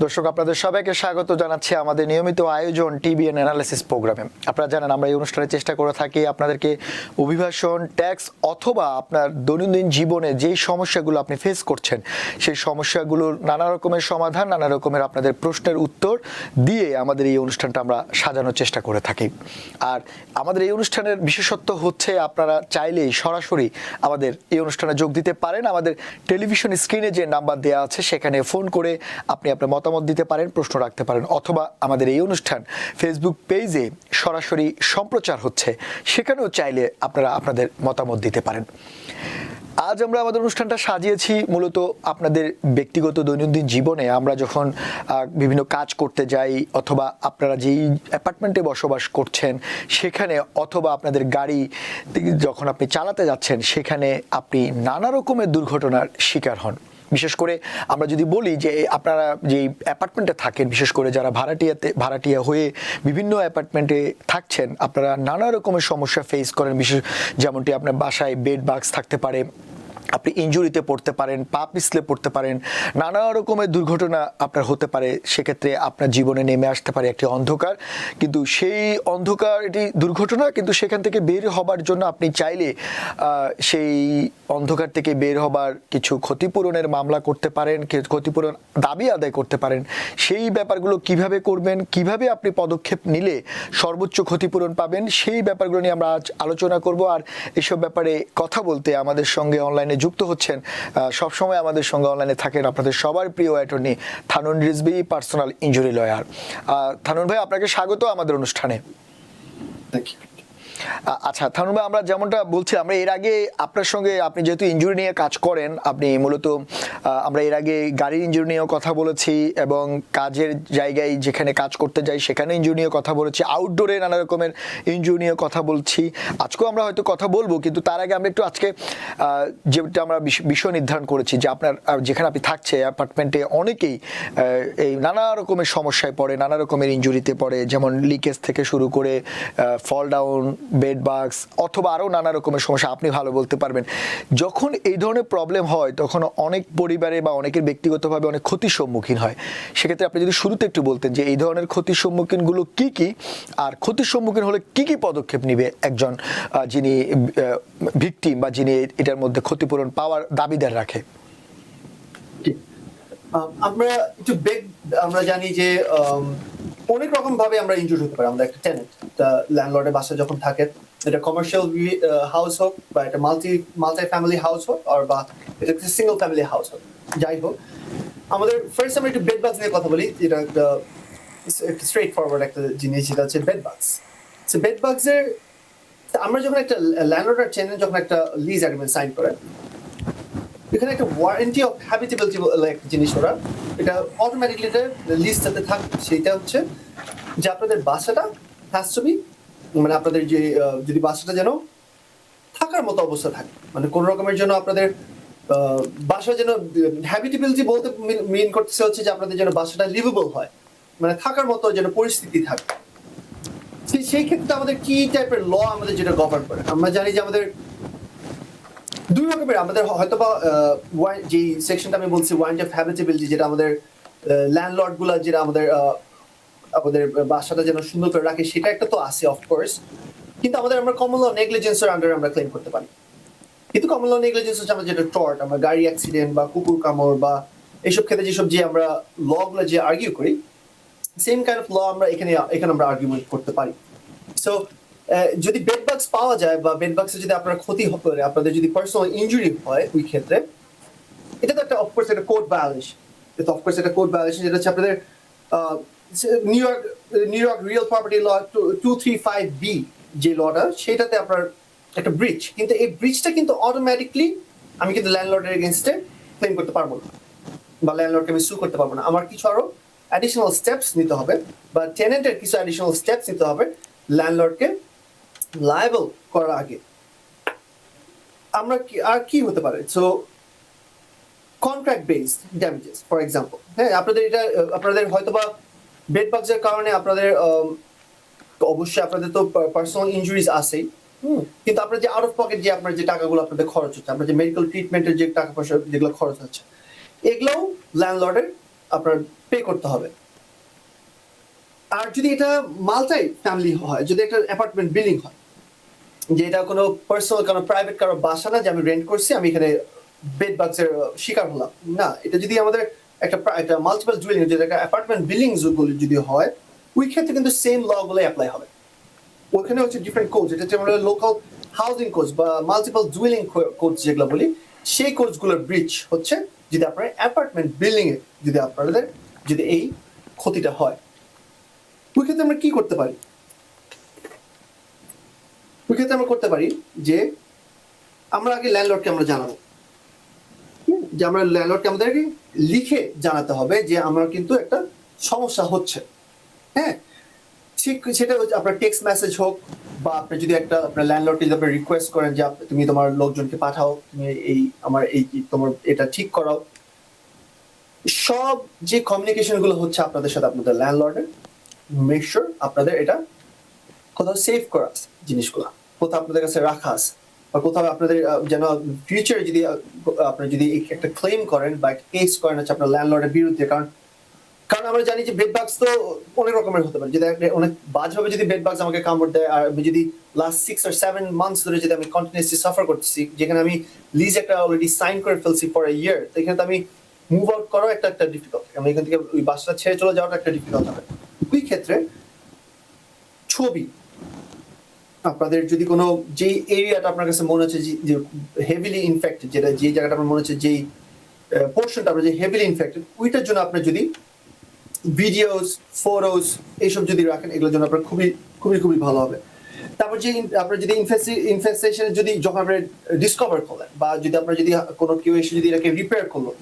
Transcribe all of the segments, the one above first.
দর্শক আপনাদের সবাইকে স্বাগত জানাচ্ছি আমাদের নিয়মিত আয়োজন টিবিএন অ্যানালিসিস প্রোগ্রামে। আপনারা জানেন আমরা এই অনুষ্ঠানে চেষ্টা করে থাকি আপনাদেরকে অভিবাসন, ট্যাক্স অথবা আপনার দৈনন্দিন জীবনে যেই সমস্যাগুলো আপনি ফেস করছেন সেই সমস্যাগুলোর নানা রকমের সমাধান, নানা রকমের আপনাদের প্রশ্নের উত্তর দিয়ে আমাদের এই অনুষ্ঠানটা আমরা সাজানোর চেষ্টা করে থাকি। আর আমাদের এই অনুষ্ঠানের বিশেষত্ব হচ্ছে আপনারা চাইলেই সরাসরি আমাদের এই অনুষ্ঠানে যোগ দিতে পারেন। আমাদের টেলিভিশন স্ক্রিনে যে নাম্বার দেওয়া আছে সেখানে ফোন করে আপনি আপনার মতামত দিতে পারেন, প্রশ্ন রাখতে পারেন, অথবা আমাদের এই অনুষ্ঠান ফেসবুক পেজে সরাসরি সম্প্রচার হচ্ছে, সেখানেও চাইলে আপনারা আপনাদের মতামত দিতে পারেন। আজ আমরা আমাদের অনুষ্ঠানটা সাজিয়েছি মূলত আপনাদের ব্যক্তিগত দৈনন্দিন জীবনে আমরা যখন বিভিন্ন কাজ করতে যাই, অথবা আপনারা যেই অ্যাপার্টমেন্টে বসবাস করছেন সেখানে, অথবা আপনাদের গাড়ি যখন আপনি চালাতে যাচ্ছেন সেখানে আপনি নানা রকমের দুর্ঘটনার শিকার হন। বিশেষ করে আমরা যদি বলি যে আপনারা যেই অ্যাপার্টমেন্টে থাকেন, বিশেষ করে যারা ভাড়াটিয়া হয়ে বিভিন্ন অ্যাপার্টমেন্টে থাকছেন, আপনারা নানা রকমের সমস্যা ফেস করেন। বিশেষ যেমনটি আপনার বাসায় বেড বাগস থাকতে পারে, আপনি ইনজুরিতে পড়তে পারেন, পা পিছলে পড়তে পারেন, নানা রকমের দুর্ঘটনা আপনার হতে পারে। সেক্ষেত্রে আপনার জীবনে নেমে আসতে পারে একটি অন্ধকার, কিন্তু সেই অন্ধকার এটি দুর্ঘটনা, কিন্তু সেখান থেকে বের হবার জন্য আপনি চাইলে সেই অন্ধকার থেকে বের হবার কিছু ক্ষতিপূরণের মামলা করতে পারেন, ক্ষতিপূরণ দাবি আদায় করতে পারেন। সেই ব্যাপারগুলো কিভাবে করবেন, কিভাবে আপনি পদক্ষেপ নিলে সর্বোচ্চ ক্ষতিপূরণ পাবেন, সেই ব্যাপারগুলো নিয়ে আমরা আজ আলোচনা করব। আর এসব ব্যাপারে কথা বলতে আমাদের সঙ্গে অনলাইনে যুক্ত হচ্ছেন, সবসময় আমাদের সঙ্গে অনলাইনে থাকেন আপনাদের সবার প্রিয় attorney Thanun Rizvi, personal injury lawyer. Thanun ভাই, আপনাকে স্বাগত আমাদের অনুষ্ঠানে। আচ্ছা থানুন ভাই, আমরা যেমনটা বলছি, আমরা এর আগে আপনার সঙ্গে, আপনি যেহেতু ইনজুরি নিয়ে কাজ করেন, আপনি মূলত আমরা এর আগে গাড়ির ইনজুরি নিয়েও কথা বলেছি, এবং কাজের জায়গায় যেখানে কাজ করতে যাই সেখানে ইনজুরি নিয়ে কথা বলেছি, আউটডোরে নানা রকমের ইনজুরি নিয়ে কথা বলছি। আজকেও আমরা হয়তো কথা বলবো, কিন্তু তার আগে আমরা একটু আজকে যেটা আমরা বিষয় নির্ধারণ করেছি যে আপনার যেখানে আপনি থাকছে অ্যাপার্টমেন্টে অনেকেই এই নানা রকমের সমস্যায় পড়ে, নানা রকমের ইনজুরিতে পড়ে, যেমন লিকেজ থেকে শুরু করে ফল ডাউন, বেড বাগস, অথবা আরও নানা রকমের সমস্যা আপনি ভালো বলতে পারবেন। যখন এই ধরনের প্রবলেম হয় তখন অনেক পরিবারে বা অনেকের ব্যক্তিগতভাবে অনেক ক্ষতির সম্মুখীন হয়। সেক্ষেত্রে আপনি যদি শুরুতে একটু বলতেন যে এই ধরনের ক্ষতির সম্মুখীনগুলো কি কি, আর ক্ষতির সম্মুখীন হলে কি কি পদক্ষেপ নেবে একজন যিনি ভিকটিম বা যিনি এটার মধ্যে ক্ষতিপূরণ পাওয়ার দাবিদার রাখে। আমরা একটু আমরা জানি যে অনেক রকম ভাবে আমরা ইনজুর হতে পারি। আমরা একটা টেনেন্ট, ল্যান্ডলর্ডের বাসায় যখন থাকে, এটা কমার্শিয়াল হাউস হোক বা এটা মাল্টি ফ্যামিলি হাউস হোক, আর বা এটা সিঙ্গেল ফ্যামিলি হাউস হোক, যাই হোক, আমাদের ফার্স্ট আমরা একটু বেড বাগস নিয়ে কথা বলি। এটা একটা স্ট্রেট ফরওয়ার্ড একটা জিনিস, যেটা হচ্ছে বেড বাগস। সো বেড বাগস এর আমরা যখন একটা ল্যান্ডলর্ড আর টেনেন্ট যখন একটা লিজ এগ্রিমেন্ট সাইন করে, এখানে একটা ওয়ারেন্টি অফ হ্যাবিটেবিলিটি একটা জিনিস, ওরা এটা অটোমেটিকলি লিস্টটাতে থাকে। সেটা হচ্ছে যে আপনাদের বাসাটা হ্যাজ টু বি, মানে আপনাদের যে যদি বাসাটা যেন থাকার মতো অবস্থা থাকে, মানে কোন রকমের জন্য আপনাদের বাসা যেন হ্যাবিটেবিলিটি বলতে মিন করতেছে হচ্ছে যে আপনাদের যেন বাসাটা লিভেবল হয়, মানে থাকার মতো যেন পরিস্থিতি থাকে। সেই ক্ষেত্রে আমাদের কি টাইপের ল আমাদের যেটা গভর্ন করে, আমরা জানি যে আমাদের দুই রকমের, আমাদের হয়তোবা যে সেকশনটা আমি বলছি ওয়ারেন্টি অফ হ্যাবিটেবিলিটি, যেটা আমাদের ল্যান্ডলর্ড গুলা যেটা আমাদের বাসাটা যেন সুন্দর করে রাখে, সেটা একটা তো আছে অফকোর্স। কিন্তু আমরা কমন ল নেগলিজেন্সের আন্ডারে আমরা ক্লেম করতে পারি। কিন্তু কমন ল নেগলিজেন্স হচ্ছে আমরা যেটা টর্ট, আমরা গাড়ি অ্যাক্সিডেন্ট বা কুকুর কামড় বা এইসব ক্ষেত্রে যেসব যে আমরা ল গুলো যে আর্গিউ করি, সেম কাইন্ড অফ ল আমরা এখানে আমরা আর্গুমেন্ট করতে পারি। সো যদি বেড বাগস পাওয়া যায় বা বেড বাগসে যদি আপনার ক্ষতি হয়, আপনাদের যদি পার্সোনাল ইনজুরি হয়, ওই ক্ষেত্রে এটা তো একটা অফকোর্স একটা কোড ভায়োলেশন। এটা অফকোর্স একটা কোড ভায়োলেশন, যেটা হচ্ছে আপনাদের নিউ ইয়র্ক রিয়েল প্রপার্টি ল 235B যে লটা, সেটাতে আপনার একটা ব্রিচ, কিন্তু এই ব্রিচটা কিন্তু অটোমেটিকলি আমি কিন্তু ল্যান্ডলর্ডের এগেইনস্টে ক্লেম করতে পারবো না, বা ল্যান্ডলর্ডকে আমি সু করতে পারবো না। আমার কিছু আরো অ্যাডিশনাল স্টেপস নিতে হবে, বা টেনেন্টের কিছু অ্যাডিশনাল স্টেপস নিতে হবে ল্যান্ডলর্ডকে লায়াবল করার আগে। আমরা কি হতে পারে? So contract based damages for example, হ্যাঁ, আপনাদের হয়তোবা বেড বাগসের কারণে আপনাদের অবশ্যই আপনাদের তো পার্সোনাল ইনজুরিজ আছেই, কিন্তু আপনার যে আউট অফ পকেট যে আপনার যে টাকাগুলো আপনাদের খরচ হচ্ছে, আপনার যে মেডিকেল ট্রিটমেন্টের যে টাকা পয়সা যেগুলো খরচ হচ্ছে, এগুলোও ল্যান্ডলর্ডের আপনার পে করতে হবে। আর যদি এটা মাল্টি ফ্যামিলি হয়, যদি একটা অ্যাপার্টমেন্ট বিল্ডিং হয়, যে এটা কোনো পার্সোনাল কোনো প্রাইভেট কারো বাসা না যে আমি রেন্ট করছি, আমি এখানে বেড বাগস এর শিকার হলাম না। এটা যদি আমাদের একটা মাল্টিপল ডুয়েলিং, যেটা একটা অ্যাপার্টমেন্ট বিল্ডিং যদি হয়, ওই ক্ষেত্রে কিন্তু সেম ল গুলো অ্যাপ্লাই হবে। ওখানে হচ্ছে ডিফারেন্ট কোড, এটা হচ্ছে আমরা লোকাল হাউজিং কোড বা মাল্টিপল ডুয়েলিং কোড যেগুলো বলি, সেই কোডগুলোর ব্রিচ হচ্ছে যদি আপনার অ্যাপার্টমেন্ট বিল্ডিং এ যদি এই ক্ষতিটা হয়। ওই ক্ষেত্রে আমরা কি করতে পারি? ওই ক্ষেত্রে আমরা করতে পারি যে আমরা আগে ল্যান্ডলর্ডকে আমরা জানাবো, যে আমরা ল্যান্ডলর্ডকে আমাদেরকে লিখে জানাতে হবে যে আমরা কিন্তু একটা সমস্যা হচ্ছে। হ্যাঁ, ঠিক সেটা হচ্ছে আপনার টেক্সট মেসেজ হোক, বা আপনি যদি একটা আপনার ল্যান্ডলর্ডকে যদি আপনি রিকোয়েস্ট করেন যে তুমি তোমার লোকজনকে পাঠাও, তুমি এই তোমার এটা ঠিক করাও। সব যে কমিউনিকেশন গুলো হচ্ছে আপনাদের সাথে আপনাদের ল্যান্ডলর্ডের, মেক শিওর আপনাদের এটা কোথাও সেভ করা আছে জিনিসগুলো, কোথাও আপনাদের কাছে রাখা আছে, বা কোথাও আপনাদের যেন ফিউচারে যদি আপনি যদি একটা ক্লেম করেন বা কেস করেন হচ্ছে আপনার ল্যান্ডলর্ডের বিরুদ্ধে, কারণ আমরা জানি যে বেড বাগস তো অনেক রকমের হতে পারে। যদি অনেক বাজভাবে যদি বেড বাগস আমাকে কামড় দেয়, আর আমি যদি লাস্ট 6 or 7 months ধরে যদি আমি কন্টিনিউয়াসলি সাফার করতেছি, যেখানে আমি লিজ একটা অলরেডি সাইন করে ফেলছি ফর এ ইয়ার, তো এখানে তো আমি মুভ আউট করাও একটা ডিফিকাল্ট, আমি এখান থেকে ওই বাসাটা ছেড়ে চলে যাওয়াটা একটা ডিফিকাল্ট হবে। ওই ক্ষেত্রে ছবি, আপনাদের যদি কোনো যে এরিয়াটা আপনার কাছে মনে হচ্ছে যে হেভিলি ইনফেক্টেড, যেটা যে জায়গাটা আপনার মনে হচ্ছে যেই পোর্শনটা আপনার যে হেভিলি ইনফেক্টেড, ওইটার জন্য আপনি যদি ভিডিওস, ফটোস এইসব যদি রাখেন, এগুলোর জন্য আপনার খুবই খুবই খুবই ভালো হবে। তারপর যে আপনার যদি ইনফেস্টেশন যদি যখন আপনি ডিসকভার করলেন, বা যদি আপনার যদি কোনো কেউ এসে যদি এটাকে রিপেয়ার করলো,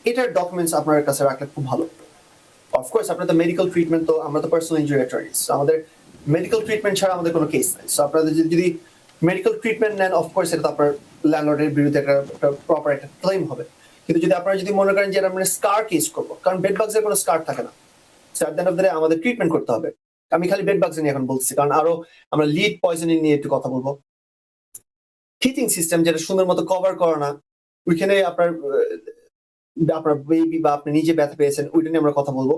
এটার ডকুমেন্টস আপনার কাছে রাখলে খুব ভালো। অফকোর্স আপনার তো মেডিকেল ট্রিটমেন্ট, তো আমরা তো পার্সোনাল ইনজুরি অ্যাটর্নিস, আমাদের মেডিকেল ট্রিটমেন্ট ছাড়া আমাদের কোনো কেস নাই। সো আপনাদের যদি মেডিকেল ট্রিটমেন্ট নেন, অফকোর্স এটা তো আপনার ল্যান্ডলর্ডের বিরুদ্ধে একটা প্রপার একটা ক্লেম হবে। কিন্তু যদি আপনারা যদি মনে করেন যে আমরা স্কার কেস করবো, কারণ বেড বাগস এর কোনো স্কার থাকে না, আমাদের ট্রিটমেন্ট করতে হবে। আমি খালি বেড বাগস নিয়ে এখন বলছি, কারণ আরো আমরা লিড পয়জনিং নিয়ে একটু কথা বলবো। হিটিং সিস্টেম যেটা সুন্দর মতো কভার করা না, ওইখানে আপনার বেবি বা আপনি নিজে ব্যথা পেয়েছেন, ওইটা নিয়ে আমরা কথা বলবো।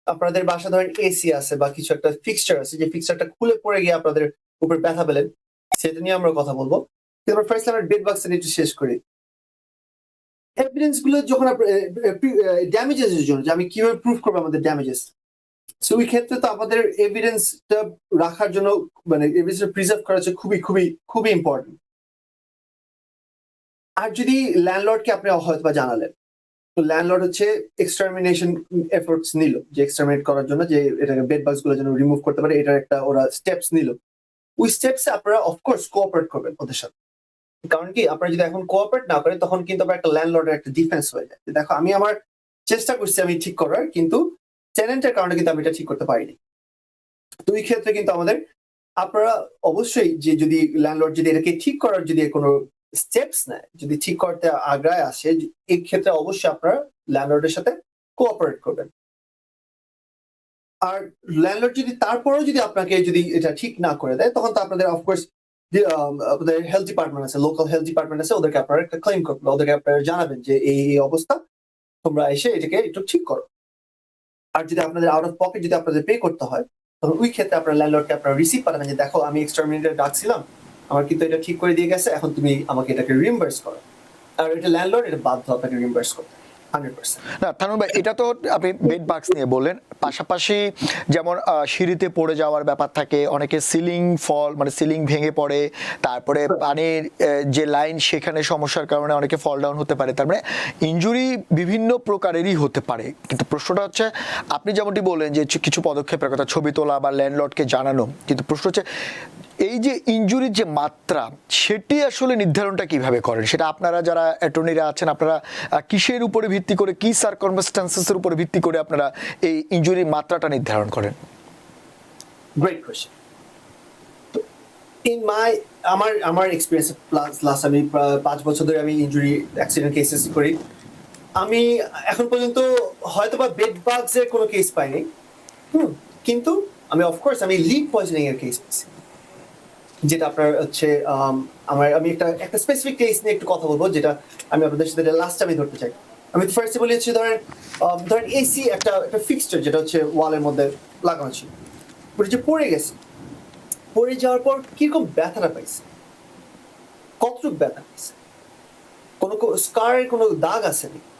আপনাদের বাসা ধরেন এসি আছে বা কিছু একটা ফিক্সচার আছে, যে ফিক্সচারটা খুলে পড়ে গিয়ে আপনাদের উপর ব্যথা পেলেন, সেটা নিয়ে আমরা কথা বলবো। কিন্তু আমরা ফার্স্ট আমরা বেড বাগস একটু শেষ করি। এভিডেন্স গুলো যখন ড্যামেজেস এর জন্য, যে আমি কিভাবে প্রুফ করবো আমাদের ড্যামেজেস, সো ওই ক্ষেত্রে তো আমাদের এভিডেন্সটা রাখার জন্য, মানে এভিডেন্সটা প্রিজার্ভ করা হচ্ছে খুবই খুবই খুবই ইম্পর্টেন্ট। আর যদি ল্যান্ডলর্ডকে আপনি হয়তো বা জানালেন, তো ল্যান্ডলর্ড হচ্ছে এক্সটারমিনেশন এফোর্টস নিল, যে এক্সটারমিনেট করার জন্য, যে এটাকে বেড বাগস গুলো যেন রিমুভ করতে পারে, এটার একটা ওরা স্টেপস নিল। ওই স্টেপসে আপনারা অফকোর্স কোঅপারেট করবেন ওদের সাথে। কারণ কি, আপনারা যদি এখন কোঅপারেট না করেন, তখন কিন্তু আবার একটা ল্যান্ডলর্ডের একটা ডিফেন্স হয়ে যায়, দেখো আমি আমার চেষ্টা করছি আমি ঠিক করার, কিন্তু টেনেন্টের কারণে কিন্তু আমি এটা ঠিক করতে পারিনি। তো এই ক্ষেত্রে কিন্তু আমাদের আপনারা অবশ্যই, যে যদি ল্যান্ডলর্ড যদি এটাকে ঠিক করার যদি কোনো স্টেপস নেয়, যদি ঠিক করতে আগ্রায় আসে, এই ক্ষেত্রে অবশ্যই আপনারা ল্যান্ডলর্ডের সাথে কোঅপারেট করবেন। আর ল্যান্ডলর্ড যদি তারপরেও যদি আপনাকে যদি এটা ঠিক না করে দেয়, তখন তো আপনাদের অফকোর্স আপনাদের হেলথ ডিপার্টমেন্ট আছে, লোকাল হেলথ ডিপার্টমেন্ট আছে, ওদেরকে আপনারা একটা ক্লেম করবেন, ওদেরকে আপনারা জানাবেন যে এই অবস্থা, তোমরা এসে এটাকে একটু ঠিক করো। আর যদি আপনাদের আউট অফ পকেট যদি আপনাদের পে করতে হয়, তখন ওই ক্ষেত্রে আপনার ল্যান্ডলর্ডকে আপনারা রিসিভ পাঠাবেন, যে দেখো আমি এক্সটারমিনেটর ডাকছিলাম, আমার কিন্তু এটা ঠিক করে দিয়ে গেছে, এখন তুমি আমাকে এটাকে রিইম্বার্স করো। আর এটা ল্যান্ডলর্ড এটা বাধ্য আপনাকে রিইম্বার্স করতে 100%। না থানুন ভাই, এটা তো আপনি বেড বাগস নিয়ে বললেন, পাশাপাশি যেমন সিঁড়িতে পড়ে যাওয়ার ব্যাপার থাকে, অনেকে সিলিং ফল, মানে সিলিং ভেঙে পড়ে, তারপরে পানির যে লাইন সেখানে সমস্যার কারণে অনেকে ফল ডাউন হতে পারে, তার মানে ইনজুরি বিভিন্ন প্রকারেরই হতে পারে। কিন্তু প্রশ্নটা হচ্ছে, আপনি যেমনটি বললেন যে কিছু পদক্ষেপের কথা, ছবি তোলা বা ল্যান্ডলর্ডকে জানানো, কিন্তু প্রশ্ন হচ্ছে এই যে ইনজুরির যে মাত্রা, সেটি আসলে নির্ধারণটা কিভাবে করেন? সেটা আপনারা যারা অ্যাটর্নিরা আছেন, আপনারা কিসের উপরে ভিত্তি করে, কি সার্কামস্ট্যান্সেসের উপরে ভিত্তি করে আপনারা এই ইনজুরির মাত্রাটা নির্ধারণ করেন? Great question. ইন মাই আমার এক্সপিরিয়েন্স লাস্ট আমি 5 বছর ধরে আমি ইনজুরি অ্যাক্সিডেন্ট কেসেস করি। আমি এখন পর্যন্ত হয়তোবা বেড বাগস এর কোনো কেস পাইনি, কিন্তু আমি অফকোর্স আমি লিড পয়জনিং এর কেস পেয়েছি, যেটা আপনার হচ্ছে আমি একটা স্পেসিফিক কেস নিয়ে একটু কথা বলবো, যেটা আমি আপনাদের সাথে লাস্ট আমি ধরতে চাই। আমি ফার্স্টে বলি হচ্ছে ধরেন এসি একটা একটা ফিক্সচার যেটা হচ্ছে ওয়ালের মধ্যে লাগানো ছিল, ওটা যে পড়ে গেছে, পড়ে যাওয়ার পর কিরকম ব্যথাটা পাইছে, কতটুকু ব্যথা পাইছে, কোনো স্কারের কোনো দাগ আছে নাকি,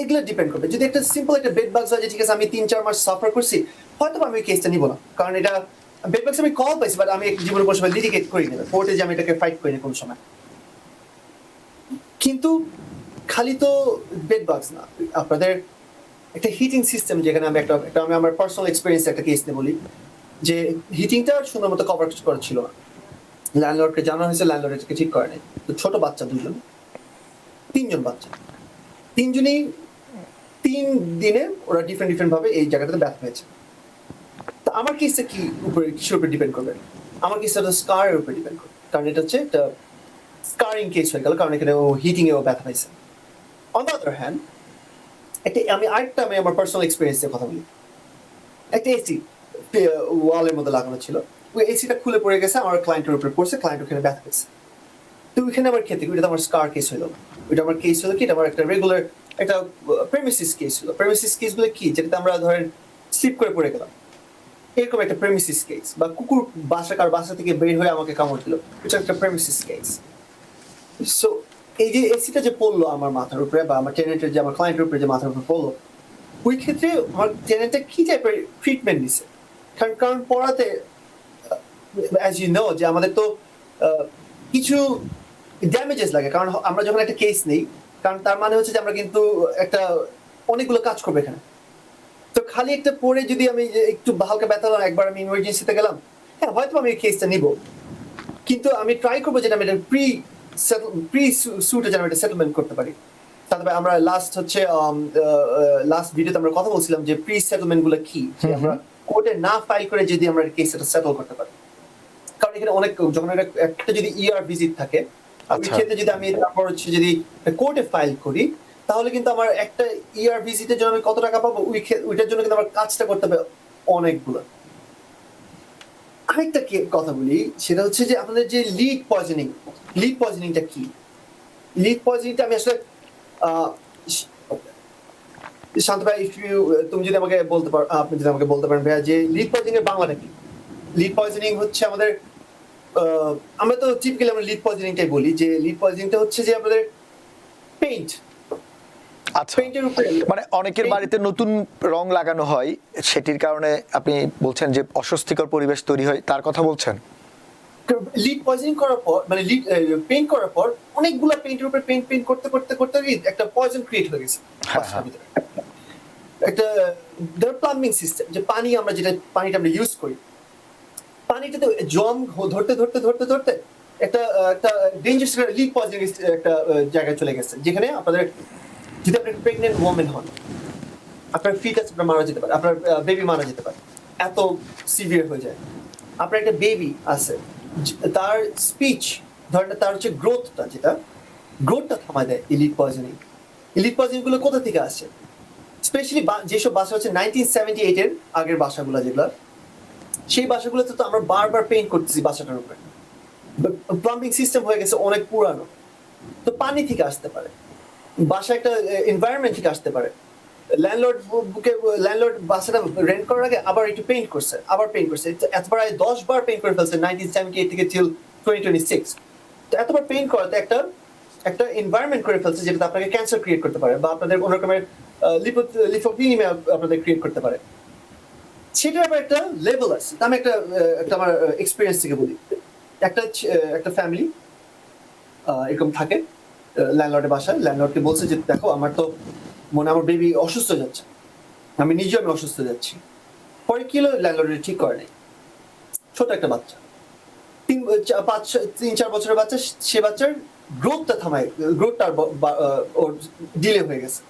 এগুলো ডিপেন্ড করবে। যদি একটা সিম্পল একটা বেড বাগস হয় যে ঠিক আছে আমি 3-4 মাস সাফার করছি, হয়তো আমি ওই কেসটা নিব না, কারণ এটা বেড বাগস আমি কল পাইছি, বাট আমি জীবনে কোনো সময় লিটিগেট করি না, কোর্টে যে আমি এটাকে ফাইট করি না কোনো সময়। কিন্তু খালি তো বেড বাগস না, আপনাদের একটা হিটিং সিস্টেম, যেখানে আমি আমি আমার পার্সোনাল এক্সপিরিয়েন্স একটা কেস নিয়ে বলি, যে হিটিংটা সুন্দর মতো কভার করা ছিল না, ল্যান্ডলর্ডকে জানা হয়েছে, ল্যান্ডলর্ড এটাকে ঠিক করে নাই। তো ছোট বাচ্চা দুজন, 3জন বাচ্চা, 3জনই 3 দিনে ওরা ডিফারেন্ট ভাবে এই জায়গাটাতে ব্যথা হয়েছে। তো আমার কেসটা কি উপরে কিসের উপরে ডিপেন্ড করবে? আমার কেসটা তো স্কারের উপরে ডিপেন্ড করবে, কারণ এটা হচ্ছে একটা স্কারিং কেস হয়ে গেল, কারণ এখানে ও হিটিং এও ব্যথা পাইছে। অন দ্য আদার হ্যান্ড, আমি আমার পার্সোনাল এক্সপিরিয়েন্স নিয়ে কথা বলি। একটা এসি ওয়ালের মধ্যে লাগানো ছিল, ওই এসিটা খুলে পড়ে গেছে, আমার ক্লায়েন্টের উপরে পড়ছে, ক্লায়েন্ট ওখানে ব্যথা পেয়েছে। তো ওইখানে আমার ক্ষেত্রে ওইটা তো আমার স্কার কেস হলো না, ওইটা আমার কেস হলো কি, এটা আমার একটা রেগুলার একটা প্রেমিসিস কেস ছিল। প্রেমিসিস কেসগুলো কি, যেটাতে আমরা ধরেন স্লিপ করে পড়ে গেলাম, এরকম একটা প্রেমিসিস কেস, বা কুকুর বাসা থেকে বের হয়ে আমাকে কামড় দিল, এটা একটা প্রেমিসিস কেস। সো এই যে এসিটা যে পড়লো আমার মাথার উপরে, বা আমার টেনেন্টের যে আমার ক্লায়েন্টের উপরে যে মাথার উপরে পড়লো, ওই ক্ষেত্রে আমার টেনেন্টটা কি টাইপের ট্রিটমেন্ট নিছে? কারণ পড়াতে অ্যাজ ইউ নো যে আমাদের তো কিছু ড্যামেজেস লাগে, কারণ আমরা যখন একটা কেস নেই, কারণ তার মানে হচ্ছে যে আমরা কিন্তু একটা অনেকগুলো কাজ করবো এখানে। তো খালি একটা পড়ে যদি আমি একটু হালকা ব্যথা হলাম, একবার আমি ইমার্জেন্সিতে গেলাম, হ্যাঁ হয়তো আমি এই কেসটা নিব, কিন্তু আমি ট্রাই করবো যেটা আমি এটা প্রি সুটে যেন এটা সেটেলমেন্ট করতে পারি। তারপরে আমরা লাস্ট ভিডিওতে আমরা কথা বলছিলাম যে প্রি সেটেলমেন্ট গুলো কি, যে আমরা কোর্টে না ফাইল করে যদি আমরা কেসটা সেটেল করতে পারি, কারণ এখানে অনেক যখন একটা যদি ইআর ভিজিট থাকে, ওই ক্ষেত্রে যদি আমি তারপর হচ্ছে যদি কোর্টে ফাইল করি, তাহলে কিন্তু আমার একটা ইআর ভিজিটের জন্য আমি কত টাকা পাবো, ওইটার জন্য কিন্তু আমার কাজটা করতে হবে অনেকগুলো। আরেকটা কথা বলি, সেটা হচ্ছে যে আপনাদের যে লিড পয়জনিংটা কি? লিড পয়জনিংটা আমি আসলে শান্ত ভাই, তুমি যদি আমাকে বলতে পারো, আপনি যদি আমাকে বলতে পারেন ভাইয়া, যে লিড পয়জনিং এর বাংলাটা কি? লিড পয়জনিং হচ্ছে আমাদের আমরা তো টিপিক্যালি আমরা লিড পয়জনিংটাই বলি, যে লিড পয়জনিংটা হচ্ছে যে আমাদের পেইন্ট, আচ্ছা, মানে অনেকের বাড়িতে নতুন রং লাগানো হয়, সেটির কারণে আপনি বলছেন যে অস্বস্তিকর পরিবেশ তৈরি হয়, তার কথা বলছেন? লিড পয়জনিং করার পর, মানে লিড পেইন্ট করার পর অনেকগুলা পেইন্টের উপর পেইন্ট করতে একটা পয়জন ক্রিয়েট হয়ে গেছে বাসার ভিতরে। একটা প্লাম্বিং সিস্টেম, যে পানিটা আমরা ইউজ করি, পানিটাতে জম ধরতে একটা ডেঞ্জারাস লিড পয়জনিং একটা জায়গায় চলে গেছে, যেখানে আপনাদের যদি আপনি প্রেগনেন্ট ওমেন হন, আপনার ফিটাস মারা যেতে পারে, আপনার বেবি মারা যেতে পারে, এত সিভিয়ার হয়ে যায়। আপনার একটা বেবি আছে, তার স্পিচ ধরেন, তার হচ্ছে গ্রোথটা থামায় দেয় ইলিড পয়জনিং। ইলিড পয়জনিং গুলো কোথা থেকে আসে? স্পেশালি যেসব বাসা হচ্ছে 1978 এর আগের বাসাগুলো, যেগুলো সেই বাসাগুলোতে তো আমরা বারবার পেইন্ট করতেছি বাসাটার উপরে, প্লাম্বিং সিস্টেম হয়ে গেছে অনেক পুরানো, তো পানি থেকে আসতে পারে, বাসা একটা এনভায়রনমেন্ট থেকে আসতে পারে। ল্যান্ডলর্ড বাসাটা রেন্ট করার আগে আবার একটু পেইন্ট করছে, এতবার 10 বার পেইন্ট করে ফেলছে 1978 থেকে till 2026। তো এতবার পেইন্ট করাতে একটা এনভায়রনমেন্ট করে ফেলছে, যেটা আপনাকে ক্যান্সার ক্রিয়েট করতে পারে, বা আপনাদের কোনো রকমের লিপোপিনিমিয়া আপনাদের ক্রিয়েট করতে পারে। সেটার আবার একটা লেভেল আছে। আমি একটা আমার এক্সপিরিয়েন্স থেকে বলি। একটা ফ্যামিলি এরকম থাকে ল্যান্ডলর্ডের বাসায়, ল্যান্ডলর্ডকে বলছে যে দেখো আমার বেবি অসুস্থ যাচ্ছে, আমি অসুস্থ যাচ্ছি। পরে কি হলো, ল্যান্ডলর্ড ঠিক করে নাই, ছোট একটা বাচ্চা, 3-4 বছরের বাচ্চা, সে বাচ্চার গ্রোথটা ওর ডিলে হয়ে গেছে।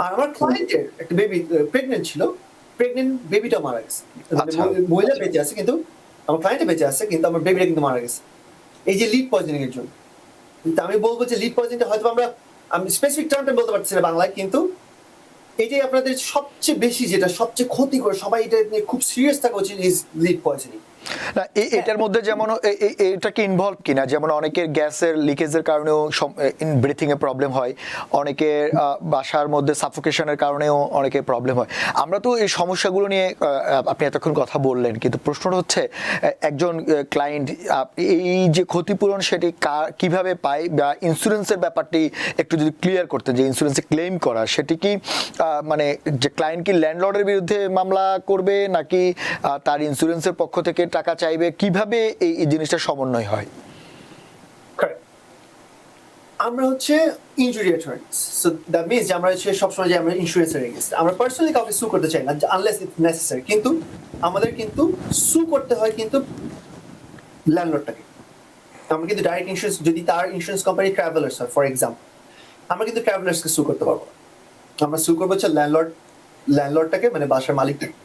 আর আমার ক্লায়েন্টের একটা বেবি প্রেগনেন্ট বেবিটা মারা গেছে। মহিলা বেঁচে আছে, কিন্তু আমার ক্লায়েন্টে বেঁচে আছে, কিন্তু আমার বেবিটা কিন্তু মারা গেছে এই যে লিড পয়জনিং এর জন্য। কিন্তু আমি বলবো যে লিড পয়জনিংটা হয়তো আমি স্পেসিফিক টার্মটা বলতে পারছি না বাংলায়, কিন্তু এটাই আপনাদের সবচেয়ে বেশি, যেটা সবচেয়ে ক্ষতিকর, সবাই এটা নিয়ে খুব সিরিয়াস থাকা উচিত, ইজ লিড পয়জনিং। না এটার মধ্যে যেমন এটা কি ইনভলভ কিনা, যেমন অনেকের গ্যাসের লিকেজের কারণেও ব্রিথিং এ প্রবলেম হয়, অনেকের বাসার মধ্যে সাফোকেশনের কারণেও অনেকের প্রবলেম হয়। আমরা তো এই সমস্যাগুলো নিয়ে আপনি এতক্ষণ কথা বললেন, কিন্তু প্রশ্নটা হচ্ছে একজন ক্লায়েন্ট এই যে ক্ষতিপূরণ সেটি কিভাবে পায়, বা ইন্স্যুরেন্সের ব্যাপারটি একটু যদি ক্লিয়ার করতেন, যে ইন্স্যুরেন্সে ক্লেম করা সেটি কি মানে যে ক্লায়েন্ট কি ল্যান্ডলর্ডের বিরুদ্ধে মামলা করবে, নাকি তার ইন্স্যুরেন্সের পক্ষ থেকে টাকা চাইবে, কিভাবে এই জিনিসটা সমন্বয় হয়? Correct. আমরা হচ্ছে ইনজুরি অ্যাটর্নিস, সো দ্যাট মিনস যে আমরা হচ্ছে সবসময় যে আমরা ইন্স্যুরেন্সের এগেইনস্ট, আমরা পার্সোনালি কাউকে সু করতে চাই না আনলেস ইটস নেসেসারি, কিন্তু আমাদের কিন্তু সু করতে হয় কিন্তু ল্যান্ডলর্ডটাকে। আমরা কিন্তু ডাইরেক্ট ইন্স্যুরেন্স, যদি তার ইন্স্যুরেন্স কোম্পানি ট্রাভেলার্স হয় ফর এক্সাম্পল, আমরা কিন্তু ট্রাভেলার্সকে সু করতে পারবো না। আমরা সু করবো হচ্ছে ল্যান্ডলর্ডটাকে, মানে বাসার মালিকটাকে।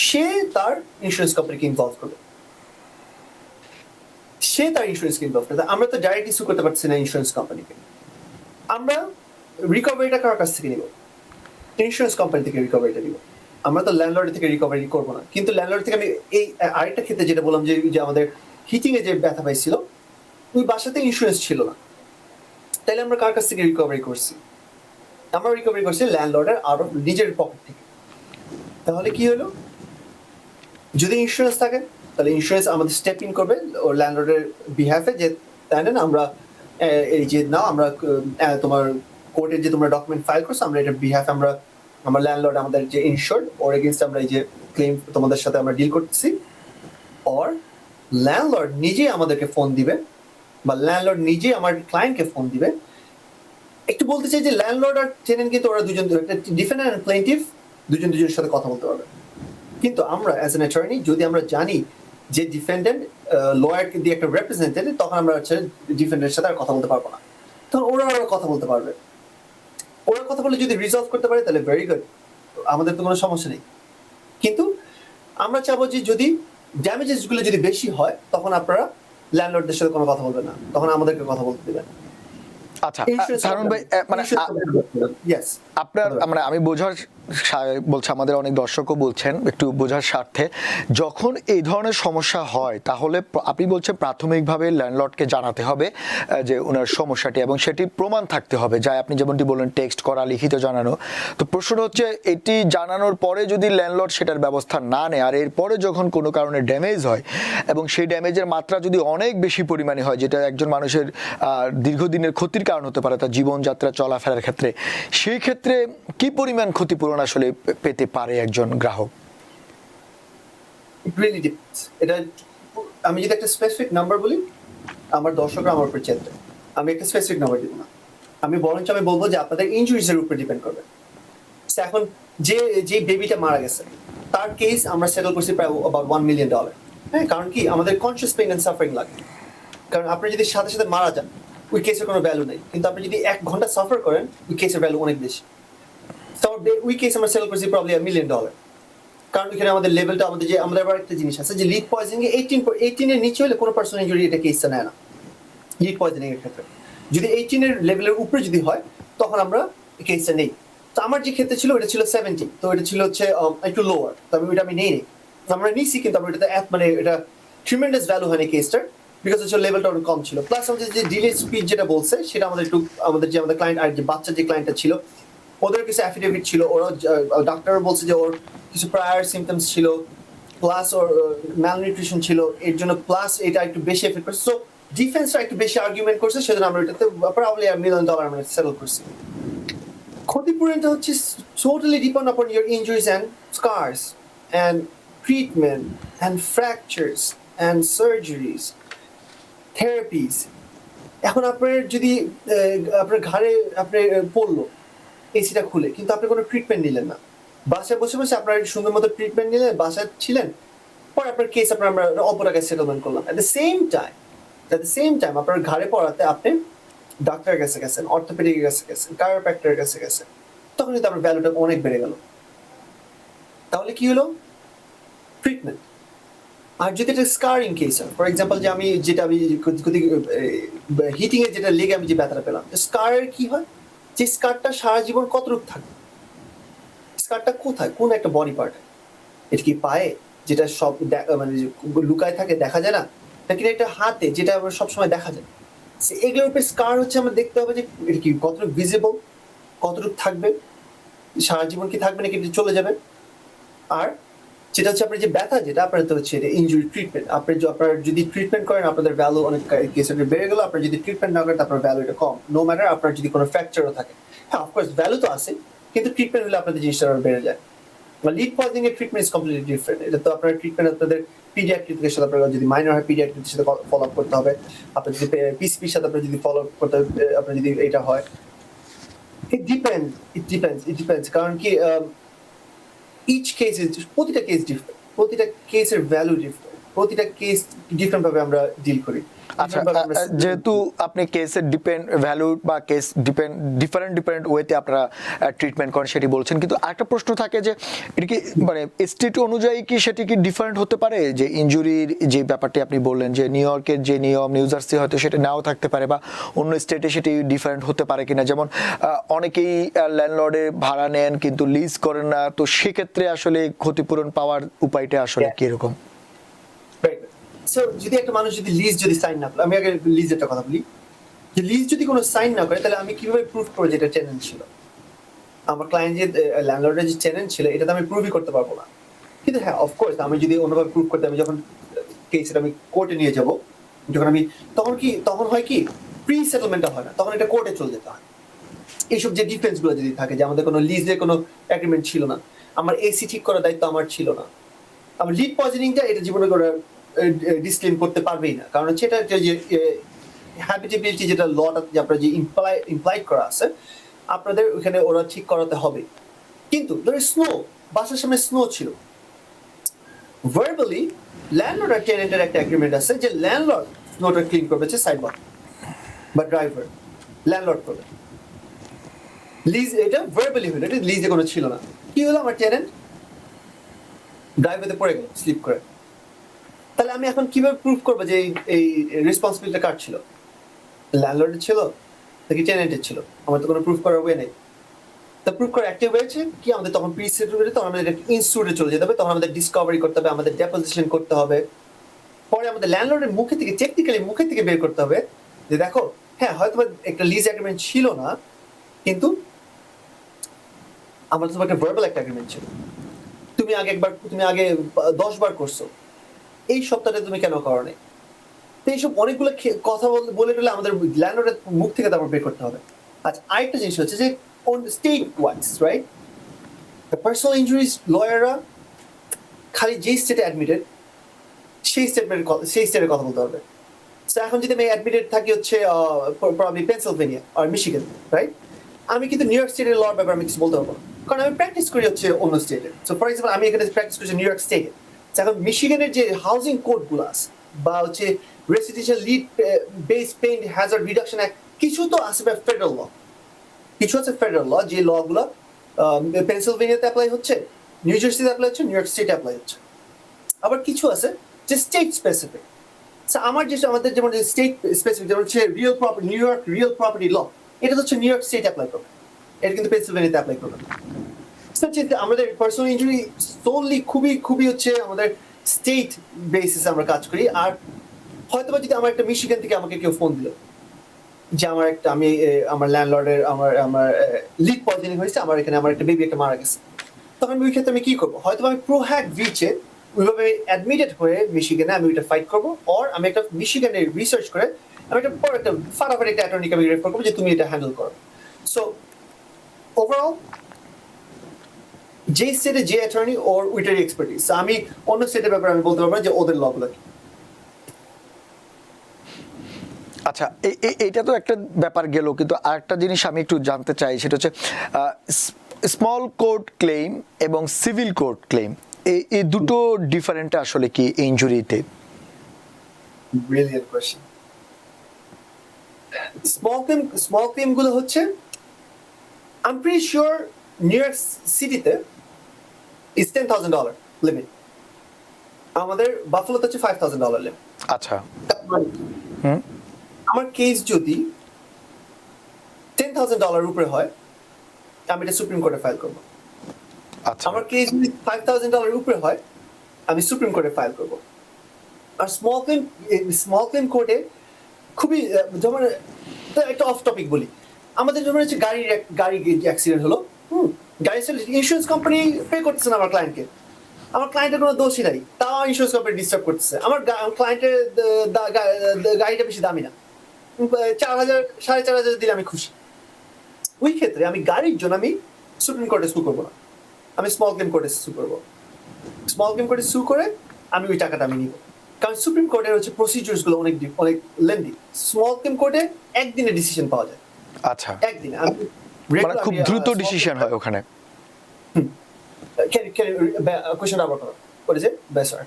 সে তার ইন্স্যুরেন্স কোম্পানিকে ইনভলভ করবে, সে তার ইন্স্যুরেন্সকে ইনভলভ করবে। আমরা তো ডাইরেক্ট ইস্যু করতে পারছি না ইন্স্যুরেন্স কোম্পানিকে। আমরা রিকভারিটা কার কাছ থেকে নিব? ইন্স্যুরেন্স কোম্পানি থেকে রিকভারিটা নিব। আমরা তো ল্যান্ডলর্ড থেকে রিকভারি করবো না। কিন্তু ল্যান্ডলর্ড থেকে আমি এই আরেকটা ক্ষেত্রে যেটা বললাম, যে আমাদের হিটিং এ যে ব্যথা পাইছিল, ওই বাসাতে ইন্স্যুরেন্স ছিল না, তাইলে আমরা কার কাছ থেকে রিকভারি করছি? আমরা রিকভারি করছি ল্যান্ডলর্ডের আরো নিজের পকেট থেকে। তাহলে কি হলো, যদি ইন্স্যুরেন্স থাকে তাহলে ইন্স্যুরেন্স আমাদের স্টেপ ইন করবে ওর ল্যান্ডলর্ডের বিহাফে, যে তাই না আমরা এই যে না আমরা তোমার কোর্টের যে তোমরা ডকুমেন্ট ফাইল করছো, আমরা এটার বিহাফে আমরা আমার ল্যান্ডলর্ড আমাদের যে ইনশোর্ড ওর এগেইনস্ট আমরা এই যে ক্লেম তোমাদের সাথে আমরা ডিল করতেছি, অর ল্যান্ডলর্ড নিজেই আমাদেরকে ফোন দিবে, বা ল্যান্ডলর্ড নিজেই আমার ক্লায়েন্টকে ফোন দিবে। একটু বলতে চাই যে ল্যান্ডলর্ড আর টেনেন্ট কিন্তু ওরা দুজন, একটা ডিফেন্ডেন্ট আর প্লেইন্টিফ, দুজনের সাথে কথা বলতে পারবে। কিন্তু আমরা অ্যাজ অ্যান অ্যাটর্নি যদি আমরা জানি যে ডিফেন্ডেন্ট লয়ারকে দিয়ে একটা রিপ্রেজেন্টেটিভ, তখন আমরা হচ্ছে ডিফেন্ডেন্টের সাথে আর কথা বলতে পারবো না, তখন ওরা কথা বলতে পারবে। ওরা কথা বলে যদি রিজলভ করতে পারে তাহলে ভেরি গুড, আমাদের তো কোনো সমস্যা নেই। কিন্তু আমরা চাবো যে যদি ড্যামেজেস গুলো যদি বেশি হয়, তখন আপনারা ল্যান্ডলর্ডদের সাথে কোনো কথা বলবেন না, তখন আমাদেরকে কথা বলতে দেবেন। আচ্ছা তারুণ ভাই, মানে আপনার মানে আমি বোঝার বলছে, আমাদের অনেক দর্শকও বলছেন একটু বোঝার স্বার্থে, যখন এই ধরনের সমস্যা হয় তাহলে আপনি বলছেন প্রাথমিকভাবে ল্যান্ডলর্ডকে জানাতে হবে যে ওনার সমস্যাটি, এবং সেটি প্রমাণ থাকতে হবে, যা আপনি যেমনটি বললেন টেক্সট করা, লিখিত জানানো। তো প্রশ্ন হচ্ছে এটি জানানোর পরে যদি ল্যান্ডলর্ড সেটার ব্যবস্থা না নেয়, আর এরপরে যখন কোনো কারণে ড্যামেজ হয় এবং সেই ড্যামেজের মাত্রা যদি অনেক বেশি পরিমাণে হয়, যেটা একজন মানুষের দীর্ঘদিনের ক্ষতির কারণ হতে পারে তার জীবনযাত্রা চলাফেরার ক্ষেত্রে, সেই ক্ষেত্রে কি পরিমাণ ক্ষতিপূরণ আসলে পেতে পারে একজন গ্রাহক? এটা আমি যদি একটা স্পেসিফিক নাম্বার বলি, আমার দর্শকরা আমার উপর চেতে, আমি একটা স্পেসিফিক নাম্বার দিব না। আমি বরঞ্চ আমি বলবো যে আপনাদের ইনজুরিজ এর উপর ডিপেন্ড করবে। এখন যে বেবিটা মারা গেছে তার কেস আমরা সেটেল করছি প্রায় অ্যাবাউট $1 মিলিয়ন। হ্যাঁ, কারণ কি আমাদের কনসিয়াস পেইন এন্ড সাফারিং লাগে। কারণ আপনি যদি সাথে সাথে মারা যান, ওই কেসের কোনো ভ্যালু নেই, কিন্তু আপনি যদি 1 ঘন্টা সাফার করেন, ওই কেসের ভ্যালু অনেক বেশি। ওই কেস আমরা সেল করছি প্রবলি $1 মিলিয়ন। কারণ এখানে আমাদের লেভেলটা, আমাদের যে আমাদের আবার একটা জিনিস আছে যে লিড পয়জনিং এ 18 এর নিচে হলে কোনো পার্সন ইনজুরি এটা কেসটা নেয় না লিড পয়জনিং এর ক্ষেত্রে। যদি 18 এর লেভেলের উপরে যদি হয়, তখন আমরা কেসটা নেই। তো আমার যে ক্ষেত্রে ছিল, এটা ছিল 70, তো এটা ছিল হচ্ছে একটু লোয়ার, তবে ওইটা আমি নেই। আমরা নিছি, কিন্তু আমরা এটাতে মানে এটা ট্রিমেন্ডাস ভ্যালু হয়নি কেসটার, বিকজ হচ্ছে লেভেলটা অনেক কম ছিল। প্লাস আমাদের যে ডিলে স্পিড যেটা বলছে, সেটা আমাদের একটু, আমাদের যে আমাদের ক্লায়েন্ট আর যে বাচ্চা যে ক্লায়েন্টটা ছিল, ওদের কিছু অ্যাফিডেভিট ছিল, ওরা ডাক্তার বলছে যে ওর কিছু প্রায়ার সিমটমস ছিল, প্লাস ওর ম্যালনিউট্রিশন ছিল, এর জন্য প্লাস এটা একটু বেশি এফেক্ট করছে। সো ডিফেন্সরা একটু বেশি আর্গুমেন্ট করছে, সেজন্য আমরা এটাতে প্রবাবলি $1 মিলিয়ন আমরা সেটেল করছি। ক্ষতিপূরণটা হচ্ছে totally depend upon your injuries and scars and treatment and fractures and surgeries, therapies. এখন আপনার যদি আপনার ঘাড়ে আপনি পড়লো এসিটা খুলে, কিন্তু আপনি কোনো ট্রিটমেন্ট নিলেন না, বাসায় বসে বসে আপনার সুন্দর মতো ট্রিটমেন্ট নিলেন, বাসায় ছিলেন, পরে আপনার কেস আমরা অল্প টাকায় সেটেলমেন্ট করলাম। এট দ্য সেম টাইম আপনার ঘাড়ে পড়াতে আপনি ডাক্তারের কাছে গেছেন, অর্থোপেডিকের কাছে গেছেন, কায়োপ্র্যাক্টরের কাছে গেছেন, তখন কিন্তু আপনার ভ্যালুটা অনেক বেড়ে গেল। তাহলে কি হলো? ট্রিটমেন্ট। আর যদি একটা স্কারিং কেস হয়, ফর এক্সাম্পল যে আমি হিটিং এর যেটা লেগে আমি যে ব্যথাটা পেলাম, স্কারের কি হয়, যে স্কারটা সারা জীবন কতটুকু থাকবে, স্কারটা কোথায়, কোন একটা বডি পার্টে, এটা কি পায়ে, যেটা সব মানে যে লুকায় থাকে দেখা যায় না, নাকি একটা হাতে যেটা আমরা সবসময় দেখা যায়। এগুলোর উপরে স্কার হচ্ছে আমরা দেখতে হবে যে এটা কি কতটুকু ভিজিবল, কতটুকু থাকবে, সারা জীবন কি থাকবে নাকি এটা চলে যাবে। আর যেটা হচ্ছে আপনার যে ব্যথা যেটা আপনার তো হচ্ছে ইনজুরি ট্রিটমেন্ট, আপনার যদি ট্রিটমেন্ট করেন আপনাদের ভ্যালু অনেক কেসে বেড়ে গেল, আপনার যদি ট্রিটমেন্ট না করেন আপনার ভ্যালু এটা কম, নো ম্যাটার আপনার যদি কোনো ফ্র্যাকচারও থাকে। হ্যাঁ অফকোর্স ভ্যালু তো আছে, কিন্তু ট্রিটমেন্ট হলে আপনাদের জিনিসটা আরো বেড়ে যায়। লিড পয়জনিং এর ট্রিটমেন্ট ইজ কমপ্লিটলি ডিফারেন্ট। এটা তো আপনার ট্রিটমেন্ট আপনাদের পিডিয়াট্রিকের সাথে, আপনার যদি মাইনর হয় পিডিয়াট্রিকের সাথে ফলো আপ করতে হবে, আপনার যদি পিসিপির সাথে আপনার যদি ফলো আপ করতে হবে, আপনার যদি এটা হয়, ইট ডিপেন্ডস কারণ কি ইচ কেস ইজ, প্রতিটা কেস ডিফারেন্ট, প্রতিটা কেসের ভ্যালু ডিফারেন্ট, প্রতিটা কেস ডিফারেন্ট ভাবে আমরা ডিল করি। আচ্ছা, যেহেতু আপনি কেসের ভ্যালু বা কেস ডিফারেন্ট ওয়েতে আপনারা ট্রিটমেন্ট করেন সেটি বলছেন, কিন্তু আরেকটা প্রশ্ন থাকে যে এটা কি মানে স্টেট অনুযায়ী কি সেটি কি ডিফারেন্ট হতে পারে? যে ইনজুরির যে ব্যাপারটি আপনি বললেন যে নিউ ইয়র্কের যে নিয়ম নিউ জার্সি হয়তো সেটা নাও থাকতে পারে, বা অন্য স্টেটে সেটি ডিফারেন্ট হতে পারে কিনা। যেমন অনেকেই ল্যান্ডলর্ডে ভাড়া নেন কিন্তু লিজ করেন না, তো সেক্ষেত্রে আসলে ক্ষতিপূরণ পাওয়ার উপায়টা আসলে কিরকম? সো যদি একটা মানুষ যদি লিজ যদি সাইন না করে, আমি আগে লিজেরটা কথা বলি, যে লিজ যদি কোনো সাইন না করে তাহলে আমি কিভাবে প্রুফ করবো যে এটা টেনেন্ট ছিল? আমার ক্লায়েন্ট যে ল্যান্ডলর্ডের যে টেনেন্ট ছিল এটা তো আমি প্রুভই করতে পারবো না। কিন্তু হ্যাঁ অফকোর্স আমি যদি অন্যভাবে প্রুফ করতে, আমি যখন কেসটা আমি কোর্টে নিয়ে যাব, যখন আমি তখন হয় কি প্রি সেটেলমেন্টটা হয় না, তখন এটা কোর্টে চলে যেতে হয়। এইসব যে ডিফেন্স গুলো যদি থাকে যে আমাদের কোনো লিজে কোনো এগ্রিমেন্ট ছিল না, আমার এসি ঠিক করার দায়িত্ব আমার ছিল না, আমার লিড পয়জনিংটা এটা জীবনে করে ডিসক্লেম করতে পারবেই না, কারণ হচ্ছে এটা যে হ্যাবিটেবিলিটি যেটা লটা যে আপনার যে ইমপ্লাইড করা আছে আপনাদের ওখানে ওরা ঠিক করাতে হবে। কিন্তু ধরে স্নো, বাসার সামনে স্নো ছিল, ভার্বালি ল্যান্ডলর্ড আর টেনেন্টের একটা এগ্রিমেন্ট আছে যে ল্যান্ডলর্ড স্নোটা ক্লিন করবে হচ্ছে সাইডবার বা ড্রাইভার, ল্যান্ডলর্ড করবে। লিজ এটা ভার্বালি হলো, এটা লিজে কোনো ছিল না। কি হলো, আমার টেনেন্ট ড্রাইভারে পড়ে গেল স্লিপ করে, তাহলে আমি এখন কিভাবে প্রুফ করবো যে এই রেসপন্সিবিলিটি কার ছিল? ল্যান্ডলর্ডের ছিল নাকি টেনেন্টের ছিল? আমার তো কোনো প্রুফ করার ওয়ে নেই। তা প্রুফ করার একটা ওয়ে আছে কি, আমাদের তখন প্রি সেটেলমেন্টে তখন আমাদের ইনস্টিটিউটে চলে যেতে হবে, তখন আমাদের ডিসকভারি করতে হবে, আমাদের ডেপোজিশন করতে হবে, পরে আমাদের ল্যান্ডলর্ডের মুখে থেকে টেকনিক্যালি মুখে থেকে বের করতে হবে যে দেখো হ্যাঁ হয়তো একটা লিজ এগ্রিমেন্ট ছিল না, কিন্তু আমাদের তোমার একটা ভার্বাল একটা এগ্রিমেন্ট ছিল, তুমি আগে 10 বার করছো, এই সপ্তাহে তুমি কেন করো নাই? এইসব অনেকগুলো কথা বলে টলে আমাদের ল্যান্ডলর্ডের মুখ থেকে তারপর বের করতে হবে। আচ্ছা আরেকটা জিনিস হচ্ছে যে on state wise right, personal injuries লয়াররা খালি যেই স্টেটে অ্যাডমিটেড সেই স্টেটের কথা বলতে হবে। এখন যদি আমি অ্যাডমিটেড থাকি হচ্ছে প্রবাবলি পেনসিলভেনিয়া আর মিশিগান রাইট, আমি কিন্তু নিউ ইয়র্ক স্টেটের লর ব্যাপারে আমি কিছু বলতে পারবো না, কারণ আমি প্র্যাকটিস করি হচ্ছে অন্য স্টেটে। সো ফর এক্সাম্পল আমি এখানে প্র্যাকটিস করছি নিউ ইয়র্ক স্টেটে, এখন মিশিগানের যে হাউজিং কোডগুলো আছে বা হচ্ছে residential lead base pain Hazard reduction act, কিছু তো আছে ফেডারেল ল, কিছু আছে ফেডারেল ল যে লগুলো পেনসিলভেনিয়াতে অ্যাপ্লাই হচ্ছে, নিউ জার্সিতে অ্যাপ্লাই হচ্ছে, নিউ ইয়র্ক স্টেটে অ্যাপ্লাই হচ্ছে। আবার কিছু আছে যে স্টেট স্পেসিফিক। আমাদের যেমন স্টেট স্পেসিফিক যেমন হচ্ছে real property, New York real property law, এটা হচ্ছে নিউ ইয়র্ক স্টেট অ্যাপ্লাই করবে, এটা কিন্তু পেনসিলভেনিয়াতে অ্যাপ্লাই করবে। আমাদের পার্সোনাল ইনজুরি সোললি খুবই হচ্ছে আমাদের স্টেট বেসিস আমরা কাজ করি। আর হয়তো যদি আমার একটা মিশিগান থেকে আমাকে কেউ ফোন দিল যে আমার ল্যান্ডলর্ডের আমার লিড পয়জনিং হয়েছে, আমার এখানে আমার একটা বেবি একটা মারা গেছে, তখন ওই ক্ষেত্রে আমি কি করবো? হয়তো আমি প্রোহ্যাক ব্রিচে ওইভাবে অ্যাডমিটেড হয়ে মিশিগানে আমি ওইটা ফাইট করবো, অর আমি একটা মিশিগানে রিসার্চ করে আমি একটা ফাটাফাটি একটা অ্যাটর্নিকে আমি রেফার করবো যে তুমি এটা হ্যান্ডেল করো। সো ওভারঅল যে স্টেটে যে অ্যাটর্নি ওর ওইটারই এক্সপার্টিস, আমি অন্য স্টেটের ব্যাপারে আমি বলতে পারবো যে ওদের লগুলো কি। আচ্ছা, এইটা তো একটা ব্যাপার গেল, কিন্তু আরেকটা জিনিস আমি একটু জানতে চাই, সেটা হচ্ছে স্মল কোর্ট ক্লেম এবং সিভিল কোর্ট ক্লেম, এই দুটো ডিফারেন্ট আসলে কি ইনজুরিতে? Brilliant question. স্মল ক্লেম গুলো হচ্ছে I am pretty sure New York সিটিতে ইজ $10,000 লিমিট, আমাদের বাফালোতে হচ্ছে $5,000 লিমিট। আচ্ছা, আমার কেস যদি $10,000 উপরে হয় আমি এটা সুপ্রিম কোর্টে ফাইল করবো। আচ্ছা, আমার কেস যদি $5,000 উপরে হয় আমি সুপ্রিম কোর্টে ফাইল করব। আর স্মল ক্লেম কোর্টে খুবই যেমন একটা অফ টপিক বলি, আমাদের যেমন হচ্ছে গাড়ি অ্যাক্সিডেন্ট হলো, গাড়ি ইন্স্যুরেন্স কোম্পানি পে করতেছে না আমার ক্লায়েন্টকে, আমার ক্লায়েন্টের কোনো দোষই নাই, তাও ইন্স্যুরেন্স কোম্পানি ডিস্টার্ব করতেছে। আমার ক্লায়েন্টের গাড়িটা বেশি দামি না, 4,000 4,500 দিলে আমি খুশি। ওই ক্ষেত্রে আমি গাড়ির জন্য আমি সুপ্রিম কোর্টে সু করবো না, আমি স্মল ক্লেম কোর্টে সু করবো। স্মল ক্লেম কোর্টে সু করে আমি ওই টাকাটা আমি নিব, কারণ সুপ্রিম কোর্টের হচ্ছে প্রসিডিউরস গুলো অনেক লেন্দি। স্মল ক্লেম কোর্টে একদিনে ডিসিশন পাওয়া যায়, আচ্ছা, একদিনে। আমি মানে খুব দ্রুত ডিসিশন হয় ওখানে। কোশ্চেন আবার করো করেছে স্যার,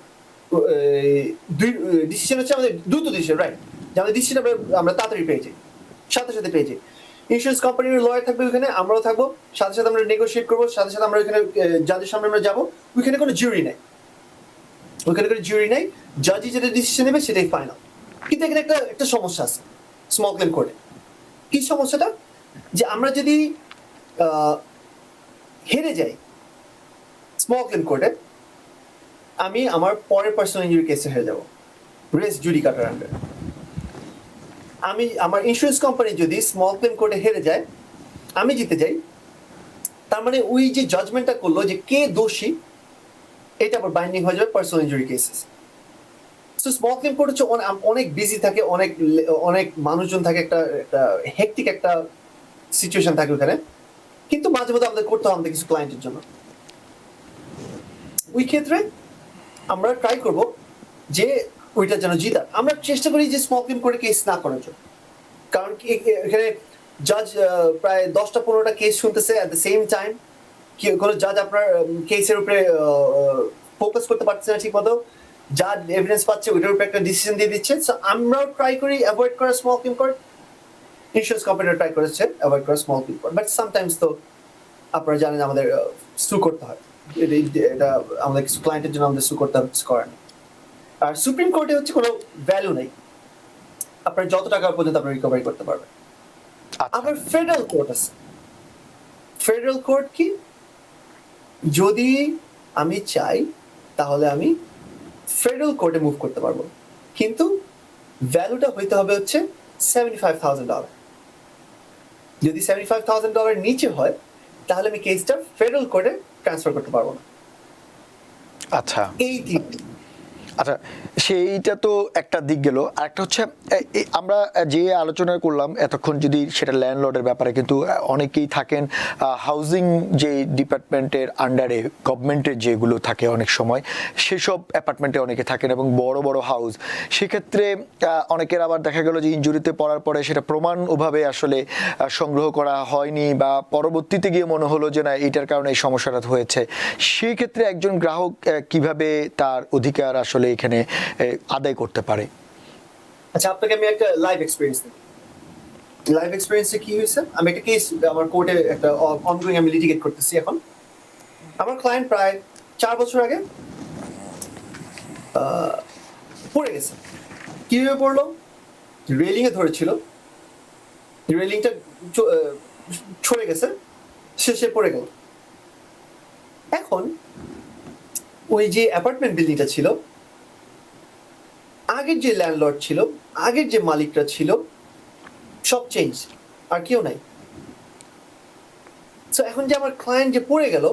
ডিসিশন হচ্ছে আমাদের দ্রুত ডিসিশন, রাইট? যে আমাদের ডিসিশন আমরা তাড়াতাড়ি পেয়েছি, সাথে সাথে পেয়েছি। ইন্স্যুরেন্স কোম্পানির লয়ার থাকবে ওইখানে, আমরাও থাকবো, সাথে সাথে আমরা নেগোশিয়েট করবো, সাথে সাথে আমরা ওইখানে যাদের সামনে আমরা যাবো, ওইখানে কোনো জুরি নাই, ওইখানে কোনো জুরি নাই, জাজি যেটা ডিসিশন নেবে সেটাই ফাইনাল। কিন্তু এখানে একটা সমস্যা আছে স্মল ক্লেম কোর্টে। কি সমস্যাটা? যে আমরা যদি হেরে যাই স্মল ক্লেম কোর্টে, আমি আমার পরের পার্সোনাল ইনজুরি কেসে হেরে যাবো রেস জুডিকাটার আন্ডারে। আমি আমার ইন্স্যুরেন্স কোম্পানি যদি স্মল ক্লেম কোর্টে হেরে যায়, আমি জিতে যাই, তার মানে ওই যে জাজমেন্টটা করলো যে কে দোষী, এটা আবার বাইন্ডিং হয়ে যাবে personal injury cases. So small claim court হচ্ছে অনেক বিজি থাকে, অনেক মানুষজন থাকে, একটা হেক্টিক একটা সিচুয়েশন থাকে ওখানে, কিন্তু মাঝে মধ্যে আমাদের করতে হবে আমাদের কিছু ক্লায়েন্টের জন্য। ওই ক্ষেত্রে আমরা ট্রাই করব যে ওইটার জন্য জিতা, আমরা চেষ্টা করি যে স্মল ক্লেম করে কেস না করার জন্য, কারণ এখানে জাজ প্রায় 10টা-15টা কেস শুনতেছে অ্যাট দ্য সেম টাইম। কোনো জাজ আপনার কেসের উপরে ফোকাস করতে পারছে না ঠিক মতো, যা এভিডেন্স পাচ্ছে ওইটার উপরে একটা ডিসিশন দিয়ে দিচ্ছে। সো আমরাও ট্রাই করি অ্যাভয়েড করা স্মল ক্লেম কোর্ট, ইন্স্যুরেন্স কোম্পানিও ট্রাই করেছে অ্যাভয়েড করা small claim court, but sometimes তো আপনারা জানেন আমাদের সু করতে হয়, এটা আমাদের কিছু ক্লায়েন্টের জন্য আমাদের সু করতে হবে, করেন। আর সুপ্রিম কোর্টে হচ্ছে কোনো ভ্যালু নেই, আপনার যত টাকা পর্যন্ত আপনি রিকভারি করতে পারবেন। আবার ফেডারেল কোর্ট আছে। ফেডারেল কোর্ট কি, যদি আমি চাই তাহলে আমি ফেডারেল কোর্টে মুভ করতে পারবো, কিন্তু ভ্যালুটা হইতে হবে হচ্ছে $75,000। যদি $75,000 নিচে হয় তাহলে আমি কেসটা ফেডারেল কোর্টে ট্রান্সফার করতে পারবো না। আচ্ছা এই তিন। আচ্ছা, সেইটা তো একটা দিক গেল। আরেকটা হচ্ছে আমরা যে আলোচনা করলাম এতক্ষণ, যদি সেটা ল্যান্ডলর্ডের ব্যাপারে, কিন্তু অনেকেই থাকেন হাউজিং যে ডিপার্টমেন্টের আন্ডারে, গভর্নমেন্টের যেগুলো থাকে অনেক সময়, সেসব অ্যাপার্টমেন্টে অনেকে থাকেন এবং বড় বড় হাউস। সেক্ষেত্রে অনেকের আবার দেখা গেল যে ইনজুরিতে পড়ার পরে সেটা প্রমাণ ওভাবে আসলে সংগ্রহ করা হয়নি, বা পরবর্তীতে গিয়ে মনে হলো যে না, এটার কারণে এই সমস্যাটা হয়েছে। সেই ক্ষেত্রে একজন গ্রাহক কিভাবে তার অধিকার আসলে এখানে আদায় করতে পারে? আচ্ছা, আপনাকে আমি একটা লাইভ এক্সপিরিয়েন্স দিই। লাইভ এক্সপিরিয়েন্সে কি হয়েছে, আমি একটা কেস আমার কোর্টে একটা অনগোয়িং আমি লিটিগেট করতেছি এখন। আমার ক্লায়েন্ট প্রায় 4 বছর আগে পড়ে গেছে। কিভাবে পড়লো? রেলিং এ ধরেছিল, রেলিংটা ছড়ে গেছে, সে পড়ে গেল। এখন ওই যে অ্যাপার্টমেন্ট বিল্ডিংটা ছিল, আগের যে ল্যান্ডলর্ড ছিল, আগের যে মালিকরা ছিল, সব চেঞ্জ, আর কেউ নাই। সো এখন যে আমার ক্লায়েন্ট যে পড়ে গেল,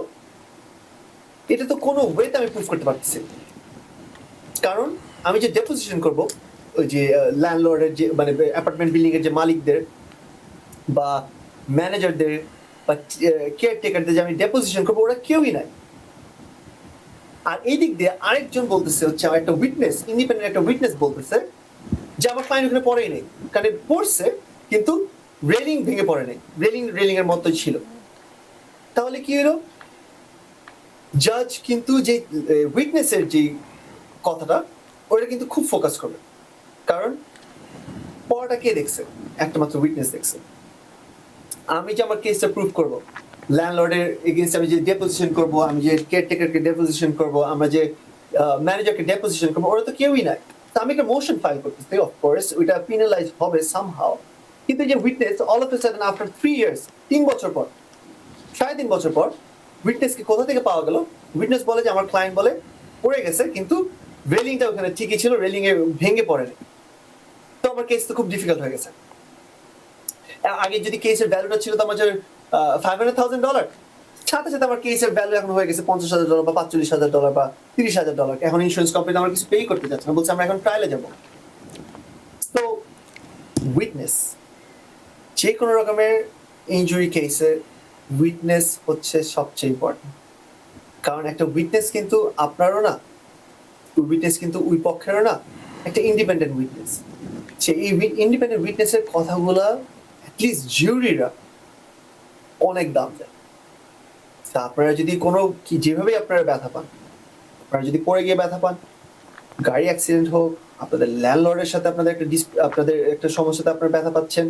এটা তো কোনো ওয়েতে আমি প্রুফ করতে পারতেছি, কারণ আমি যে ডেপোজিশন করব ওই যে ল্যান্ডলর্ডের যে মানে অ্যাপার্টমেন্ট বিল্ডিং এর যে মালিকদের বা ম্যানেজারদের বা কেয়ারটেকারদের যে আমি ডেপোজিশন করবো, ওরা কেউই নাই। আর এই দিক দিয়ে আরেকজন বলতেছে, হচ্ছে আমার একটা উইটনেস, ইন্ডিপেন্ডেন্ট একটা উইটনেস বলতেছে যে আমার ক্লায়েন্ট ওখানে পড়েই নেই, কারণ পড়ছে কিন্তু রেলিং ভেঙে পড়ে নেই, রেলিং এর মতোই ছিল। তাহলে কি হলো, জাজ কিন্তু যে উইটনেসের যে কথাটা, ওটা কিন্তু খুব ফোকাস করবে, কারণ পড়াটা কে দেখছে? একটা মাত্র উইটনেস দেখছে। আমি যে আমার কেসটা প্রুফ করব, ল্যান্ডলর্ডের এগেইনস্ট আমি যে ডেপোজিশন করব, আমি যে কেয়ারটেকারকে ডেপোজিশন করব, আমরা যে ম্যানেজারকে ডেপোজিশন করব, ওরা তো কেউই নাই। তো আমি একটা মোশন ফাইল করতেছি, অফকোর্স ওইটা পিনালাইজ হবে সামহাও, কিন্তু যে witness all of a sudden after 3 years, 3 বছর পর, 3.5 বছর পর উইটনেসকে কোথা থেকে পাওয়া গেল? উইটনেস বলে যে আমার ক্লায়েন্ট বলে পড়ে গেছে, কিন্তু রেলিংটা ওখানে ঠিকই ছিল, রেলিং এ ভেঙে পড়েনি। তো আমার কেস তো খুব ডিফিকাল্ট হয়ে গেছে। আগে যদি কেসের ভ্যালুটা ছিল তো আমার $500,000, সাথে সাথে আমার কেসের ভ্যালু এখন হয়ে গেছে $50,000 বা $45,000 বা $30,000। এখন ইন্স্যুরেন্স কোম্পানি আমার কিছু পে করতে যাচ্ছে না, বলছে আমরা এখন ট্রায়ালে যাব। তো উইটনেস, যে কোনো রকমের ইনজুরি কেসে উইটনেস হচ্ছে সবচেয়ে ইম্পর্টেন্ট। কারণ একটা উইটনেস কিন্তু আপনারও না, উইটনেস কিন্তু ওই পক্ষেরও না, একটা ইন্ডিপেন্ডেন্ট উইটনেস। সেই ইন্ডিপেন্ডেন্ট উইটনেসের কথাগুলা অ্যাটলিস্ট জিউরিরা অনেক দাম দেয়। তা আপনারা যদি কোনো যেভাবেই আপনারা ব্যথা পান, আপনারা যদি পড়ে গিয়ে ব্যথা পান, গাড়ি অ্যাক্সিডেন্ট হোক, আপনাদের ল্যান্ডলর্ডের সাথে আপনাদের একটা সমস্যাতে আপনারা ব্যথা পাচ্ছেন,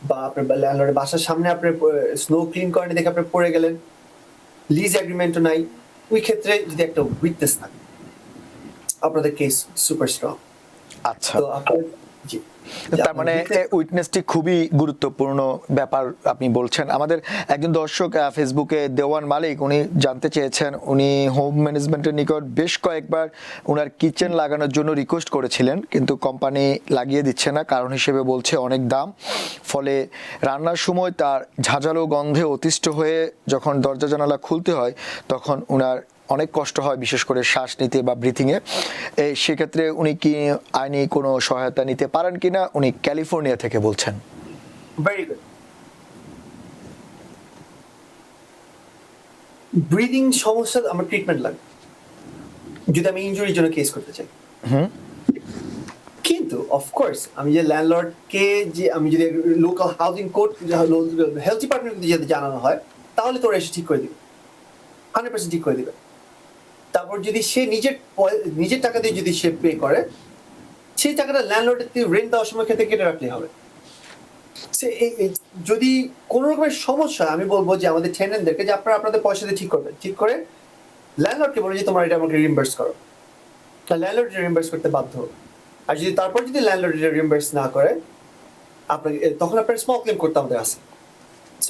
বা আপনার ল্যান্ডলর্ডের বাসার সামনে আপনার স্নো ক্লিন করেনি দেখে আপনি পড়ে গেলেন, লিজ এগ্রিমেন্টও নাই, ওই ক্ষেত্রে যদি একটা উইটনেস থাকে, আপনাদের কেস সুপার স্ট্রং। আচ্ছা, তো আপনার জি, তার মানে উইটনেসটি খুবই গুরুত্বপূর্ণ ব্যাপার আপনি বলছেন। আমাদের একজন দর্শক ফেসবুকে দেওয়ান মালিক, উনি জানতে চেয়েছেন, উনি হোম ম্যানেজমেন্টের নিকট বেশ কয়েকবার ওনার কিচেন লাগানোর জন্য রিকোয়েস্ট করেছিলেন, কিন্তু কোম্পানি লাগিয়ে দিচ্ছে না, কারণ হিসেবে বলছে অনেক দাম। ফলে রান্নার সময় তার ঝাঁঝালো গন্ধে অতিষ্ঠ হয়ে যখন দরজা জানালা খুলতে হয় তখন ওনার অনেক কষ্ট হয়, বিশেষ করে শ্বাস নিতে বা ব্রিথিংয়ে। সেক্ষেত্রে উনি কি আইনি কোনো সহায়তা নিতে পারেন কিনা, উনি ক্যালিফোর্নিয়া থেকে বলছেন। Very good. ব্রিদিং সমস্যা আমার ট্রিটমেন্ট লাগবে যদি আমি ইনজুরির জন্য কেস করতে চাই। কিন্তু অফকোর্স আমি যে ল্যান্ডলর্ডকে, যে আমি যদি local housing code, health department যদি জানানো হয়, তাহলে তোরা এসে ঠিক করে দিবে, 100% ঠিক করে দিবে। তারপর যদি সে নিজের টাকা দিয়ে যদি সে পে করে, সেই টাকাটা ল্যান্ডলর্ডের রেন্ট দেওয়ার সময় ক্ষেত্রে কেটে রাখলেই হবে। যদি কোন রকমের সমস্যা, আমি বলবো যে আমাদের টেনেন্টদেরকে যে আপনারা আপনাদের পয়সা দিয়ে ঠিক করবেন, ঠিক করে ল্যান্ডলর্ডকে বলে যে তোমরা এটা আমাকে রিইম্বার্স করো, ল্যান্ডলর্ড রিইম্বার্স করতে বাধ্য। আর যদি তারপর যদি ল্যান্ডলর্ড এটা রিইম্বার্স না করে, আপনাকে তখন আপনার স্মল ক্লেম করতে আমাদের আছে।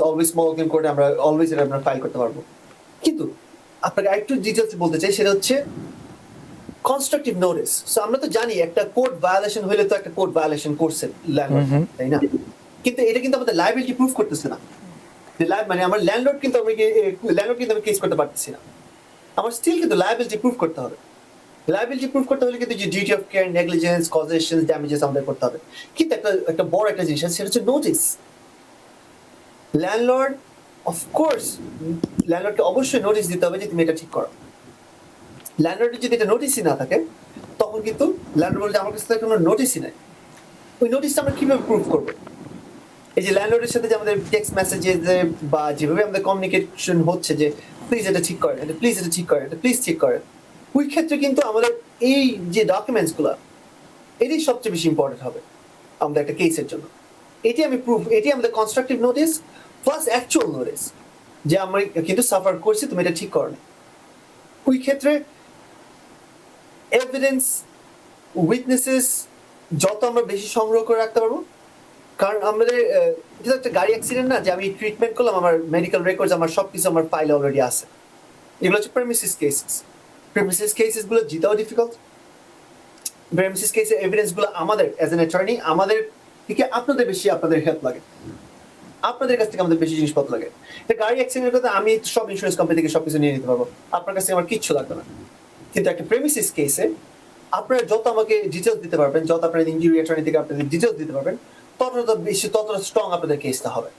অলওয়েজ স্মল ক্লেম করে আমরা অলওয়েজ এটা আমরা ফাইল করতে পারবো। কিন্তু আপনাকে আরেকটু ডিটেলস বলতে চাই, সেটা হচ্ছে কনস্ট্রাকটিভ নোটিস। সো আমরা তো জানি একটা কোড ভায়োলেশন হলে তো একটা কোড ভায়োলেশন করছে ল্যান্ডলর্ড, তাই না? কিন্তু এটা কিন্তু আমাদের লায়াবিলিটি প্রুফ করতেছে না। মানে আমার ল্যান্ডলর্ড কিন্তু আমি কেস করতে পারতেছি না, আমার স্টিল কিন্তু লায়াবিলিটি প্রুফ করতে হবে। লায়াবিলিটি প্রুফ করতে হলে কিন্তু যে duty of care, negligence, causation, damages আমাদের করতে হবে। কিন্তু একটা বড় একটা জিনিস আছে, সেটা হচ্ছে নোটিস। ল্যান্ডলর্ড অফকোর্স, ল্যান্ডলর্ডকে অবশ্যই নোটিস দিতে হবে যে তুমি এটা ঠিক করো। ল্যান্ডলর্ডের যদি এটা নোটিসই না থাকে, তখন কিন্তু ল্যান্ডলর্ড বলে যে আমার কাছে কোনো নোটিসই নাই, ওই নোটিসটা আমরা কিভাবে প্রুফ করবো? এই যে ল্যান্ডলর্ডের সাথে যে আমাদের টেক্সট মেসেজে বা যেভাবে আমাদের কমিউনিকেশন হচ্ছে যে প্লিজ এটা ঠিক করেন, এটা প্লিজ এটা ঠিক করেন, এটা প্লিজ ঠিক করেন, ওই ক্ষেত্রে কিন্তু আমাদের এই যে ডকুমেন্টস গুলা, এটাই সবচেয়ে বেশি ইম্পর্টেন্ট হবে আমাদের একটা কেসের জন্য। এটি আমি প্রুফ, এটি আমাদের constructive notice plus actual notice যে আমরা কিন্তু সাফার করছি, তুমি এটা ঠিক করো না। ওই ক্ষেত্রে এভিডেন্স, উইটনেসেস যত আমরা বেশি সংগ্রহ করে রাখতে পারবো, কারণ আমাদের এটা একটা গাড়ি অ্যাক্সিডেন্ট না যে আমি ট্রিটমেন্ট করলাম, আমার মেডিকেল রেকর্ডস, আমার সবকিছু আমার ফাইলে অলরেডি আছে। এগুলো হচ্ছে প্রেমিসিস কেসেস। প্রেমিসিস কেসেস গুলো জিতাও ডিফিকাল্ট। প্রেমিসিস কেসের এভিডেন্স গুলো আমাদের অ্যাজ এন অ্যাটর্নি, আমাদের থেকে আপনাদের বেশি আপনাদের হেল্প লাগে, আপনাদের কাছ থেকে আমাদের বেশি জিনিসপত্র লাগে। গাড়ি অ্যাক্সিডেন্টের কথা আমি সব ইন্স্যুরেন্স কোম্পানি থেকে সবকিছু নিয়ে নিতে পারবো, আপনার কাছ থেকে আমার কিচ্ছু লাগবে না। কিন্তু একটা প্রেমিসিস কেসে আপনারা যত আমাকে ডিটেলস দিতে পারবেন, যত আপনার ইনজুরি অ্যাটর্নি থেকে আপনাদের ডিটেলস দিতে পারবেন, ততটা বেশি, ততটা স্ট্রং আপনাদের কেসটা হবে।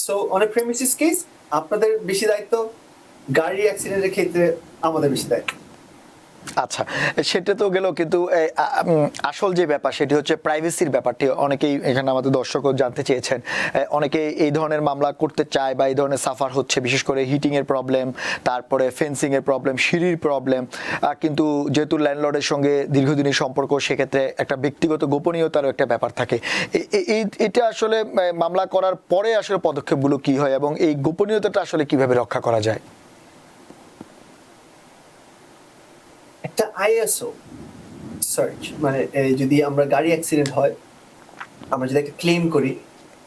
So on a premises case আপনাদের বেশি দায়িত্ব, গাড়ি অ্যাক্সিডেন্টের ক্ষেত্রে আমাদের বেশি দায়িত্ব। আচ্ছা, সেটা তো গেল, কিন্তু আসল যে ব্যাপার সেটি হচ্ছে প্রাইভেসির ব্যাপারটি অনেকেই এখানে আমাদের দর্শকও জানতে চেয়েছেন। অনেকে এই ধরনের মামলা করতে চায় বা এই ধরনের সাফার হচ্ছে, বিশেষ করে হিটিংয়ের প্রবলেম, তারপরে ফেন্সিংয়ের প্রবলেম, সিঁড়ির প্রবলেম, কিন্তু যেহেতু ল্যান্ডলর্ডের সঙ্গে দীর্ঘদিনের সম্পর্ক, সেক্ষেত্রে একটা ব্যক্তিগত গোপনীয়তারও একটা ব্যাপার থাকে। এটা আসলে মামলা করার পরে আসলে পদক্ষেপগুলো কি হয় এবং এই গোপনীয়তাটা আসলে কিভাবে রক্ষা করা যায়? একটা আইএসও সার্চ, মানে যদি আমরা গাড়ি অ্যাক্সিডেন্ট হয়, আমরা যদি একটা ক্লেম করি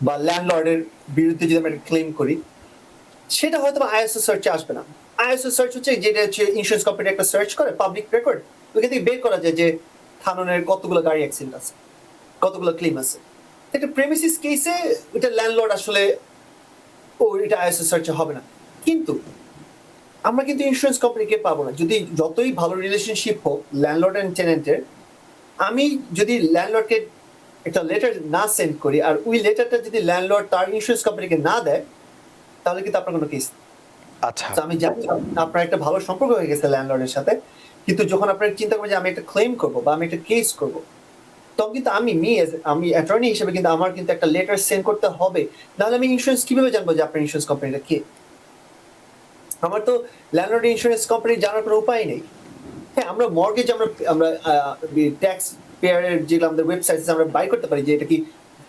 বা ল্যান্ডলর্ডের বিরুদ্ধে যদি আমরা একটা ক্লেম করি, সেটা হয়তো আইএসও সার্চে আসবে না। আইএসও সার্চ হচ্ছে যেটা হচ্ছে ইন্স্যুরেন্স কোম্পানি একটা সার্চ করে পাবলিক রেকর্ড, ওইখান থেকে বের করা যায় যে থাননের কতগুলো গাড়ি অ্যাক্সিডেন্ট আছে, কতগুলো ক্লেম আছে। একটা প্রেমিসিস কেসে ওটা ল্যান্ডলর্ড আসলে এটা আইএসও সার্চে হবে না। কিন্তু আমরা কিন্তু ইন্স্যুরেন্স কোম্পানিকে পাবো না, যদি যতই ভালো রিলেশনশিপ হোক ল্যান্ডলর্ড এন্ড টেনেন্টের। আমি যদি ল্যান্ডলর্ডকে একটা লেটার না সেন্ড করি আর ওই লেটারটা যদি ল্যান্ডলর্ড তার ইন্স্যুরেন্স কোম্পানিকে না দেয়, তাহলে কিন্তু আপনার কোনো কেস। আচ্ছা আমি জানি আপনার একটা ভালো সম্পর্ক হয়ে গেছে ল্যান্ডলর্ডের সাথে, কিন্তু যখন আপনার চিন্তা করবেন যে আমি একটা ক্লেম করব বা আমি একটা কেস করব, তখন কিন্তু আমি অ্যাটর্নি হিসেবে কিন্তু আমার কিন্তু একটা লেটার সেন্ড করতে হবে। নাহলে আমি ইন্স্যুরেন্স কিভাবে জানবো যে আপনার ইন্স্যুরেন্স কোম্পানিটা কে? আমার তো ল্যান্ডলর্ড ইন্স্যুরেন্স কোম্পানি জানার কোনো উপায় নেই। হ্যাঁ, আমরা মর্গেজ আমরা ট্যাক্স পেয়ারের যেগুলো আমাদের ওয়েবসাইট আমরা বাই করতে পারি যে এটা কি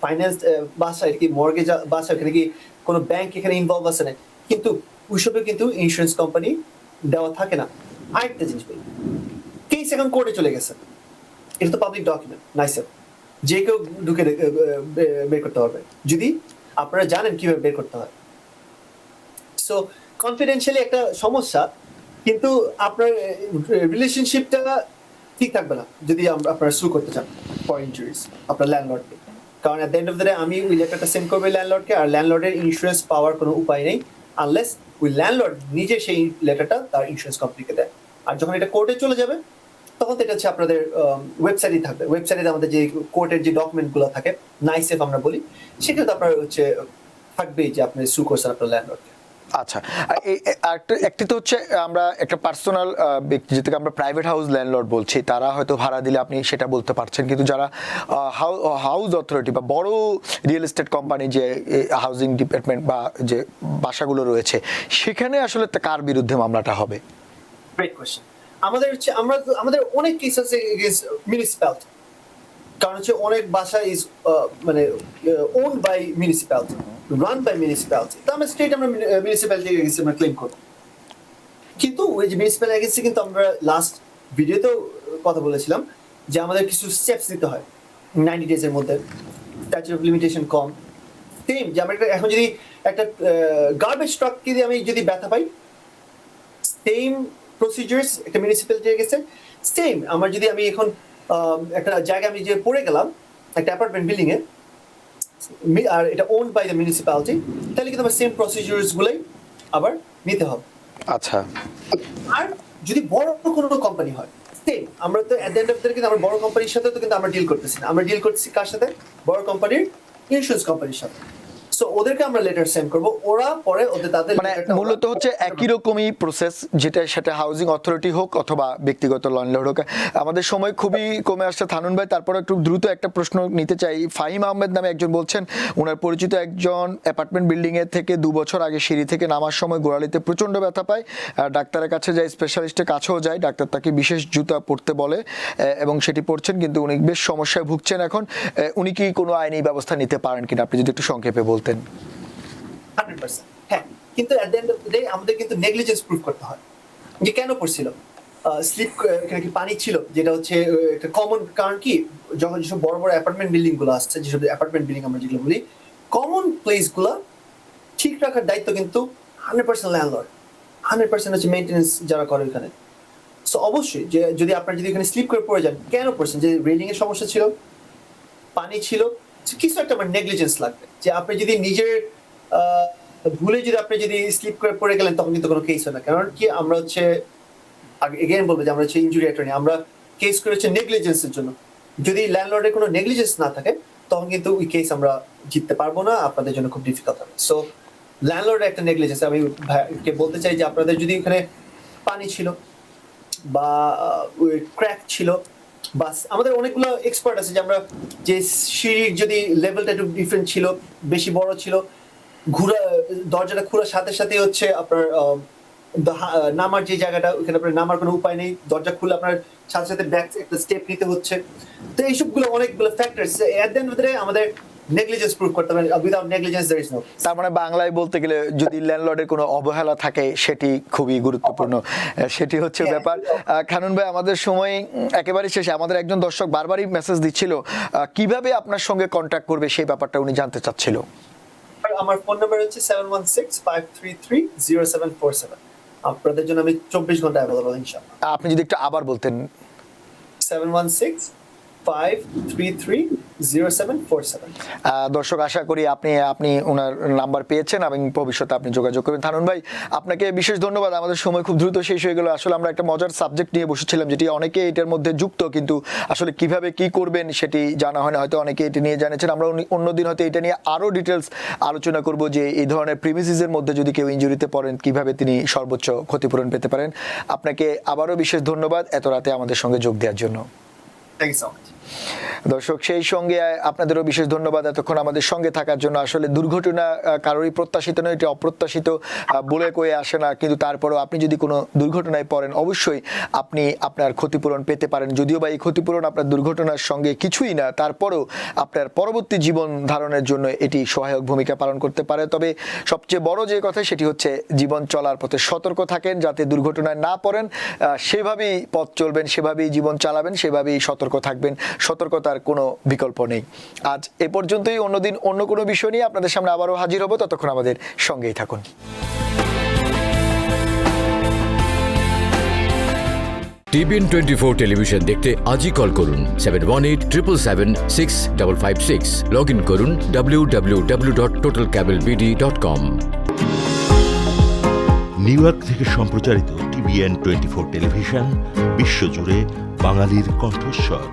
ফাইন্যান্স বাসা, এটা কি মর্গেজ বাসা, এখানে কি কোনো ব্যাংক এখানে ইনভলভ আছে না, কিন্তু ওইসবে কিন্তু ইন্স্যুরেন্স কোম্পানি দেওয়া থাকে না। আরেকটা জিনিস বলি, কেস এখন কোর্টে চলে গেছে, এটা তো পাবলিক ডকুমেন্ট নাই স্যার, যে কেউ ঢুকে বের করতে পারবে যদি আপনারা জানেন কিভাবে বের করতে হয়। সো কনফিডেন্সিয়ালি একটা সমস্যা, কিন্তু আপনার রিলেশনশিপটা ঠিক থাকবে না যদি আপনারা সু করতে চান ফর ইনজুরিজ আপনার ল্যান্ডলর্ডকে। কারণ এট the end of the day আমি ওই লেটারটা সেন্ড করবো ল্যান্ডলর্ডকে, আর ল্যান্ডলর্ডের ইন্স্যুরেন্স পাওয়ার কোনো উপায় নেই আনলেস ওই ল্যান্ডলর্ড নিজে সেই লেটারটা তার ইন্স্যুরেন্স কোম্পানিকে দেয়। আর যখন এটা কোর্টে চলে যাবে, তখন তো এটা হচ্ছে আপনাদের ওয়েবসাইটই থাকবে। ওয়েবসাইটে আমাদের যে কোর্টের যে ডকুমেন্টগুলো থাকে, নাইসেফ আমরা বলি, সেখানে তো আপনার হচ্ছে থাকবেই যে আপনি সু করছেন আপনার ল্যান্ডলর্ডকে। আচ্ছা, একটি তো হচ্ছে আমরা একটা পার্সোনাল ব্যক্তি, যেটাকে আমরা প্রাইভেট হাউস ল্যান্ডলর্ড বলছি, তারা হয়তো ভাড়া দিলে আপনি সেটা বলতে পারছেন, কিন্তু যারা হাউস অথরিটি বা বড় রিয়েল এস্টেট কোম্পানি, যে হাউজিং ডিপার্টমেন্ট বা যে বাসাগুলো রয়েছে, সেখানে আসলে কার বিরুদ্ধে মামলাটা হবে? Great question. আমাদের অনেক কেস আছে এগেইনস্ট মিউনিসিপ্যালিটি, কারণ হচ্ছে অনেক বাসা ইজ মানে owned by municipality, run by municipality, তো আমরা স্টেট আমরা মিউনিসিপ্যালিটি এগেইনস্ট আমরা ক্লেম করব। কিন্তু ওই যে মিউনিসিপ্যালিটি এগেইনস্ট কিন্তু আমরা লাস্ট ভিডিওতেও কথা বলেছিলাম যে আমাদের কিছু স্টেপস নিতে হয় 90 ডেজ এর মধ্যে, statute of limitation com. Same যে আমরা এখন যদি একটা গার্বেজ ট্রাককে দিয়ে আমি যদি ব্যথা পাই, সেম প্রসিজার্স একটা মিউনিসিপ্যালিটি গেছে। সেম আমার যদি আমি এখন একটা জায়গা আমি যে পড়ে গেলাম একটা অ্যাপার্টমেন্ট বিল্ডিং এ, আর এটা ওন্ড বাই দ্য মিউনিসিপ্যালিটি, তাহলে কিন্তু আমার সেম প্রসিজার্স গুলোই আবার নিতে হবে। আচ্ছা, আর যদি বড় কোনো কোম্পানি হয়, সেম আমরা তো এট the end of the day কিন্তু আমরা বড় কোম্পানির সাথে তো কিন্তু আমরা ডিল করতেছি না, আমরা ডিল করতেছি কার সাথে? বড় কোম্পানির ইন্স্যুরেন্স কোম্পানির সাথে। সো ওদেরকে আমরা লেটার সেন্ড করব, ওরা পরে তাদের মানে মূলত হচ্ছে একই রকমই প্রসেস, সেটা হাউজিং অথরিটি হোক অথবা ব্যক্তিগত ল্যান্ডলর্ড হোক। আমাদের সময় খুবই কমে আসছে থানুন ভাই, তারপর একটু দ্রুত একটা প্রশ্ন নিতে চাই। ফাহিম আহমেদ নামে একজন বলছেন, ওনার পরিচিত একজন অ্যাপার্টমেন্ট বিল্ডিং এর থেকে 2 বছর আগে সিঁড়ি থেকে নামার সময় গোড়ালিতে প্রচন্ড ব্যথা পায়, ডাক্তারের কাছে যায়, স্পেশালিস্টের কাছেও যায়, ডাক্তার তাকে বিশেষ জুতা পরতে বলে এবং সেটি পরছেন, কিন্তু উনি বেশ সমস্যায় ভুগছেন এখন। উনি কি কোনো আইনি ব্যবস্থা নিতে পারেন কিনা, আপনি যদি একটু সংক্ষেপে বলতেন। 100%, হ্যাঁ, কিন্তু এট the end of the day আমাদের কিন্তু নেগলিজেন্স প্রুফ করতে হয় যে কেন পড়ছিল। স্লিপ এখানে কি পানি ছিল, যেটা হচ্ছে একটা কমন। কারণ কি, যখন যেসব বড় বড় অ্যাপার্টমেন্ট বিল্ডিং গুলো আসছে, যেসব অ্যাপার্টমেন্ট বিল্ডিং আমরা যেগুলো বলি, কমন প্লেস গুলো ঠিক রাখার দায়িত্ব কিন্তু 100% ল্যান্ডলর্ড, 100% হচ্ছে মেইনটেনেন্স যারা করে ওখানে। সো অবশ্যই যে যদি আপনার যদি এখানে স্লিপ করে পড়ে যান, কেন পড়ছেন? যে রেলিং এর সমস্যা ছিল, পানি ছিল, কিছু একটা আমার নেগলিজেন্স লাগবে। যে আপনি যদি নিজের ভুলে যদি আপনি যদি স্লিপ করে পড়ে গেলেন, তখন কিন্তু কোনো কেস হয় না। কারণ কি, আমরা হচ্ছে এগেইন বলবো যে আমরা হচ্ছে ইনজুরি অ্যাটর্নি, আমরা কেস করে হচ্ছে নেগলিজেন্সের জন্য। যদি ল্যান্ডলর্ডের কোনো নেগলিজেন্স না থাকে, তখন কিন্তু ওই কেস আমরা জিততে পারবো না, আপনাদের জন্য খুব ডিফিকাল্ট হবে। সো ল্যান্ডলর্ডের একটা নেগলিজেন্স, আমি ভাইকে বলতে চাই যে আপনাদের যদি এখানে পানি ছিল বা ক্র্যাক ছিল, বাস আমাদের অনেকগুলো এক্সপার্ট আছে যে আমরা যে সিঁড়ির যদি লেভেলটা একটু ডিফারেন্ট ছিল, বেশি বড় ছিল, দরজাটা খোলার সাথে সাথে হচ্ছে আপনার নামার যে জায়গাটা, ওখানে আপনার নামার কোনো উপায় নেই, দরজা খুলে আপনার সাথে সাথে ব্যাক একটা স্টেপ নিতে হচ্ছে। তো এইসবগুলো অনেকগুলো factors, at the end of the day আমাদের নেগলিজেন্স প্রুভ করতে হবে। Without negligence there is no. তার মানে বাংলায় বলতে গেলে যদি ল্যান্ডলর্ডের কোনো অবহেলা থাকে, সেটি খুবই গুরুত্বপূর্ণ, সেটি হচ্ছে ব্যাপার। খানুন ভাই, আমাদের সময় একেবারে শেষে। আমাদের একজন দর্শক বারবারই মেসেজ দিচ্ছিল, কিভাবে আপনার সঙ্গে কন্ট্যাক্ট করবে সেই ব্যাপারটা উনি জানতে চাচ্ছিল। আমার ফোন নাম্বার হচ্ছে 716-533-0747। আপনাদের জন্য আমি 24 ঘন্টা অ্যাভেলেবল ইনশাআল্লাহ। আপনি যদি একটু আবার বলতেন। 716-533-0747। দর্শক, আশা করি আপনি ওনার নাম্বার পেয়েছেন এবং ভবিষ্যতে আপনি যোগাযোগ করবেন। থানুন ভাই, আপনাকে বিশেষ ধন্যবাদ। আমাদের সময় খুব দ্রুত শেষ হয়ে গেল। আসলে আমরা একটা মজার সাবজেক্ট নিয়ে বসেছিলাম, যেটি অনেকে এটার মধ্যে যুক্ত, কিন্তু আসলে কিভাবে কি করবেন সেটি জানা হয় না। হয়তো অনেকে এটা নিয়ে জানেছেন। আমরা অন্যদিন হয়তো এটা নিয়ে আরও ডিটেলস আলোচনা করব যে এই ধরনের প্রিমিসিসের মধ্যে যদি কেউ ইনজুরিতে পড়েন কিভাবে তিনি সর্বোচ্চ ক্ষতিপূরণ পেতে পারেন। আপনাকে আবারও বিশেষ ধন্যবাদ এত রাতে আমাদের সঙ্গে যোগ দেওয়ার জন্য। Thank you so much. দর্শক, সেই সঙ্গে আপনাদেরও বিশেষ ধন্যবাদ এতক্ষণ আমাদের সঙ্গে থাকার জন্য। আসলে দুর্ঘটনা কারোরই প্রত্যাশিত নয়, এটি অপ্রত্যাশিত বলে কয়ে আসে না, কিন্তু তারপরেও আপনি যদি কোনো দুর্ঘটনায় পড়েন অবশ্যই আপনি আপনার ক্ষতিপূরণ পেতে পারেন। যদিও বা এই ক্ষতিপূরণ আপনার দুর্ঘটনার সঙ্গে কিছুই না, তারপরেও আপনার পরবর্তী জীবন ধারণের জন্য এটি সহায়ক ভূমিকা পালন করতে পারে। তবে সবচেয়ে বড় যে কথা সেটি হচ্ছে জীবন চলার পথে সতর্ক থাকেন, যাতে দুর্ঘটনায় না পড়েন। সেভাবেই পথ চলবেন, সেভাবেই জীবন চালাবেন, সেভাবেই সতর্ক থাকবেন। সতর্কতার কোনো বিকল্প নেই। আজ এ পর্যন্তই। অন্যদিন অন্য কোনো বিষয় নিয়ে আপনাদের সামনে আবারও হাজির হব। ততক্ষণ আমাদের সঙ্গেই থাকুন। TBN 24 টেলিভিশন দেখতে আজই কল করুন 7187776556। লগ ইন করুন www.totalcablebd.com। নিউ ইয়র্ক থেকে সম্প্রচারিত TBN 24 টেলিভিশন বিশ্বজুড়ে বাঙালির কণ্ঠস্বর।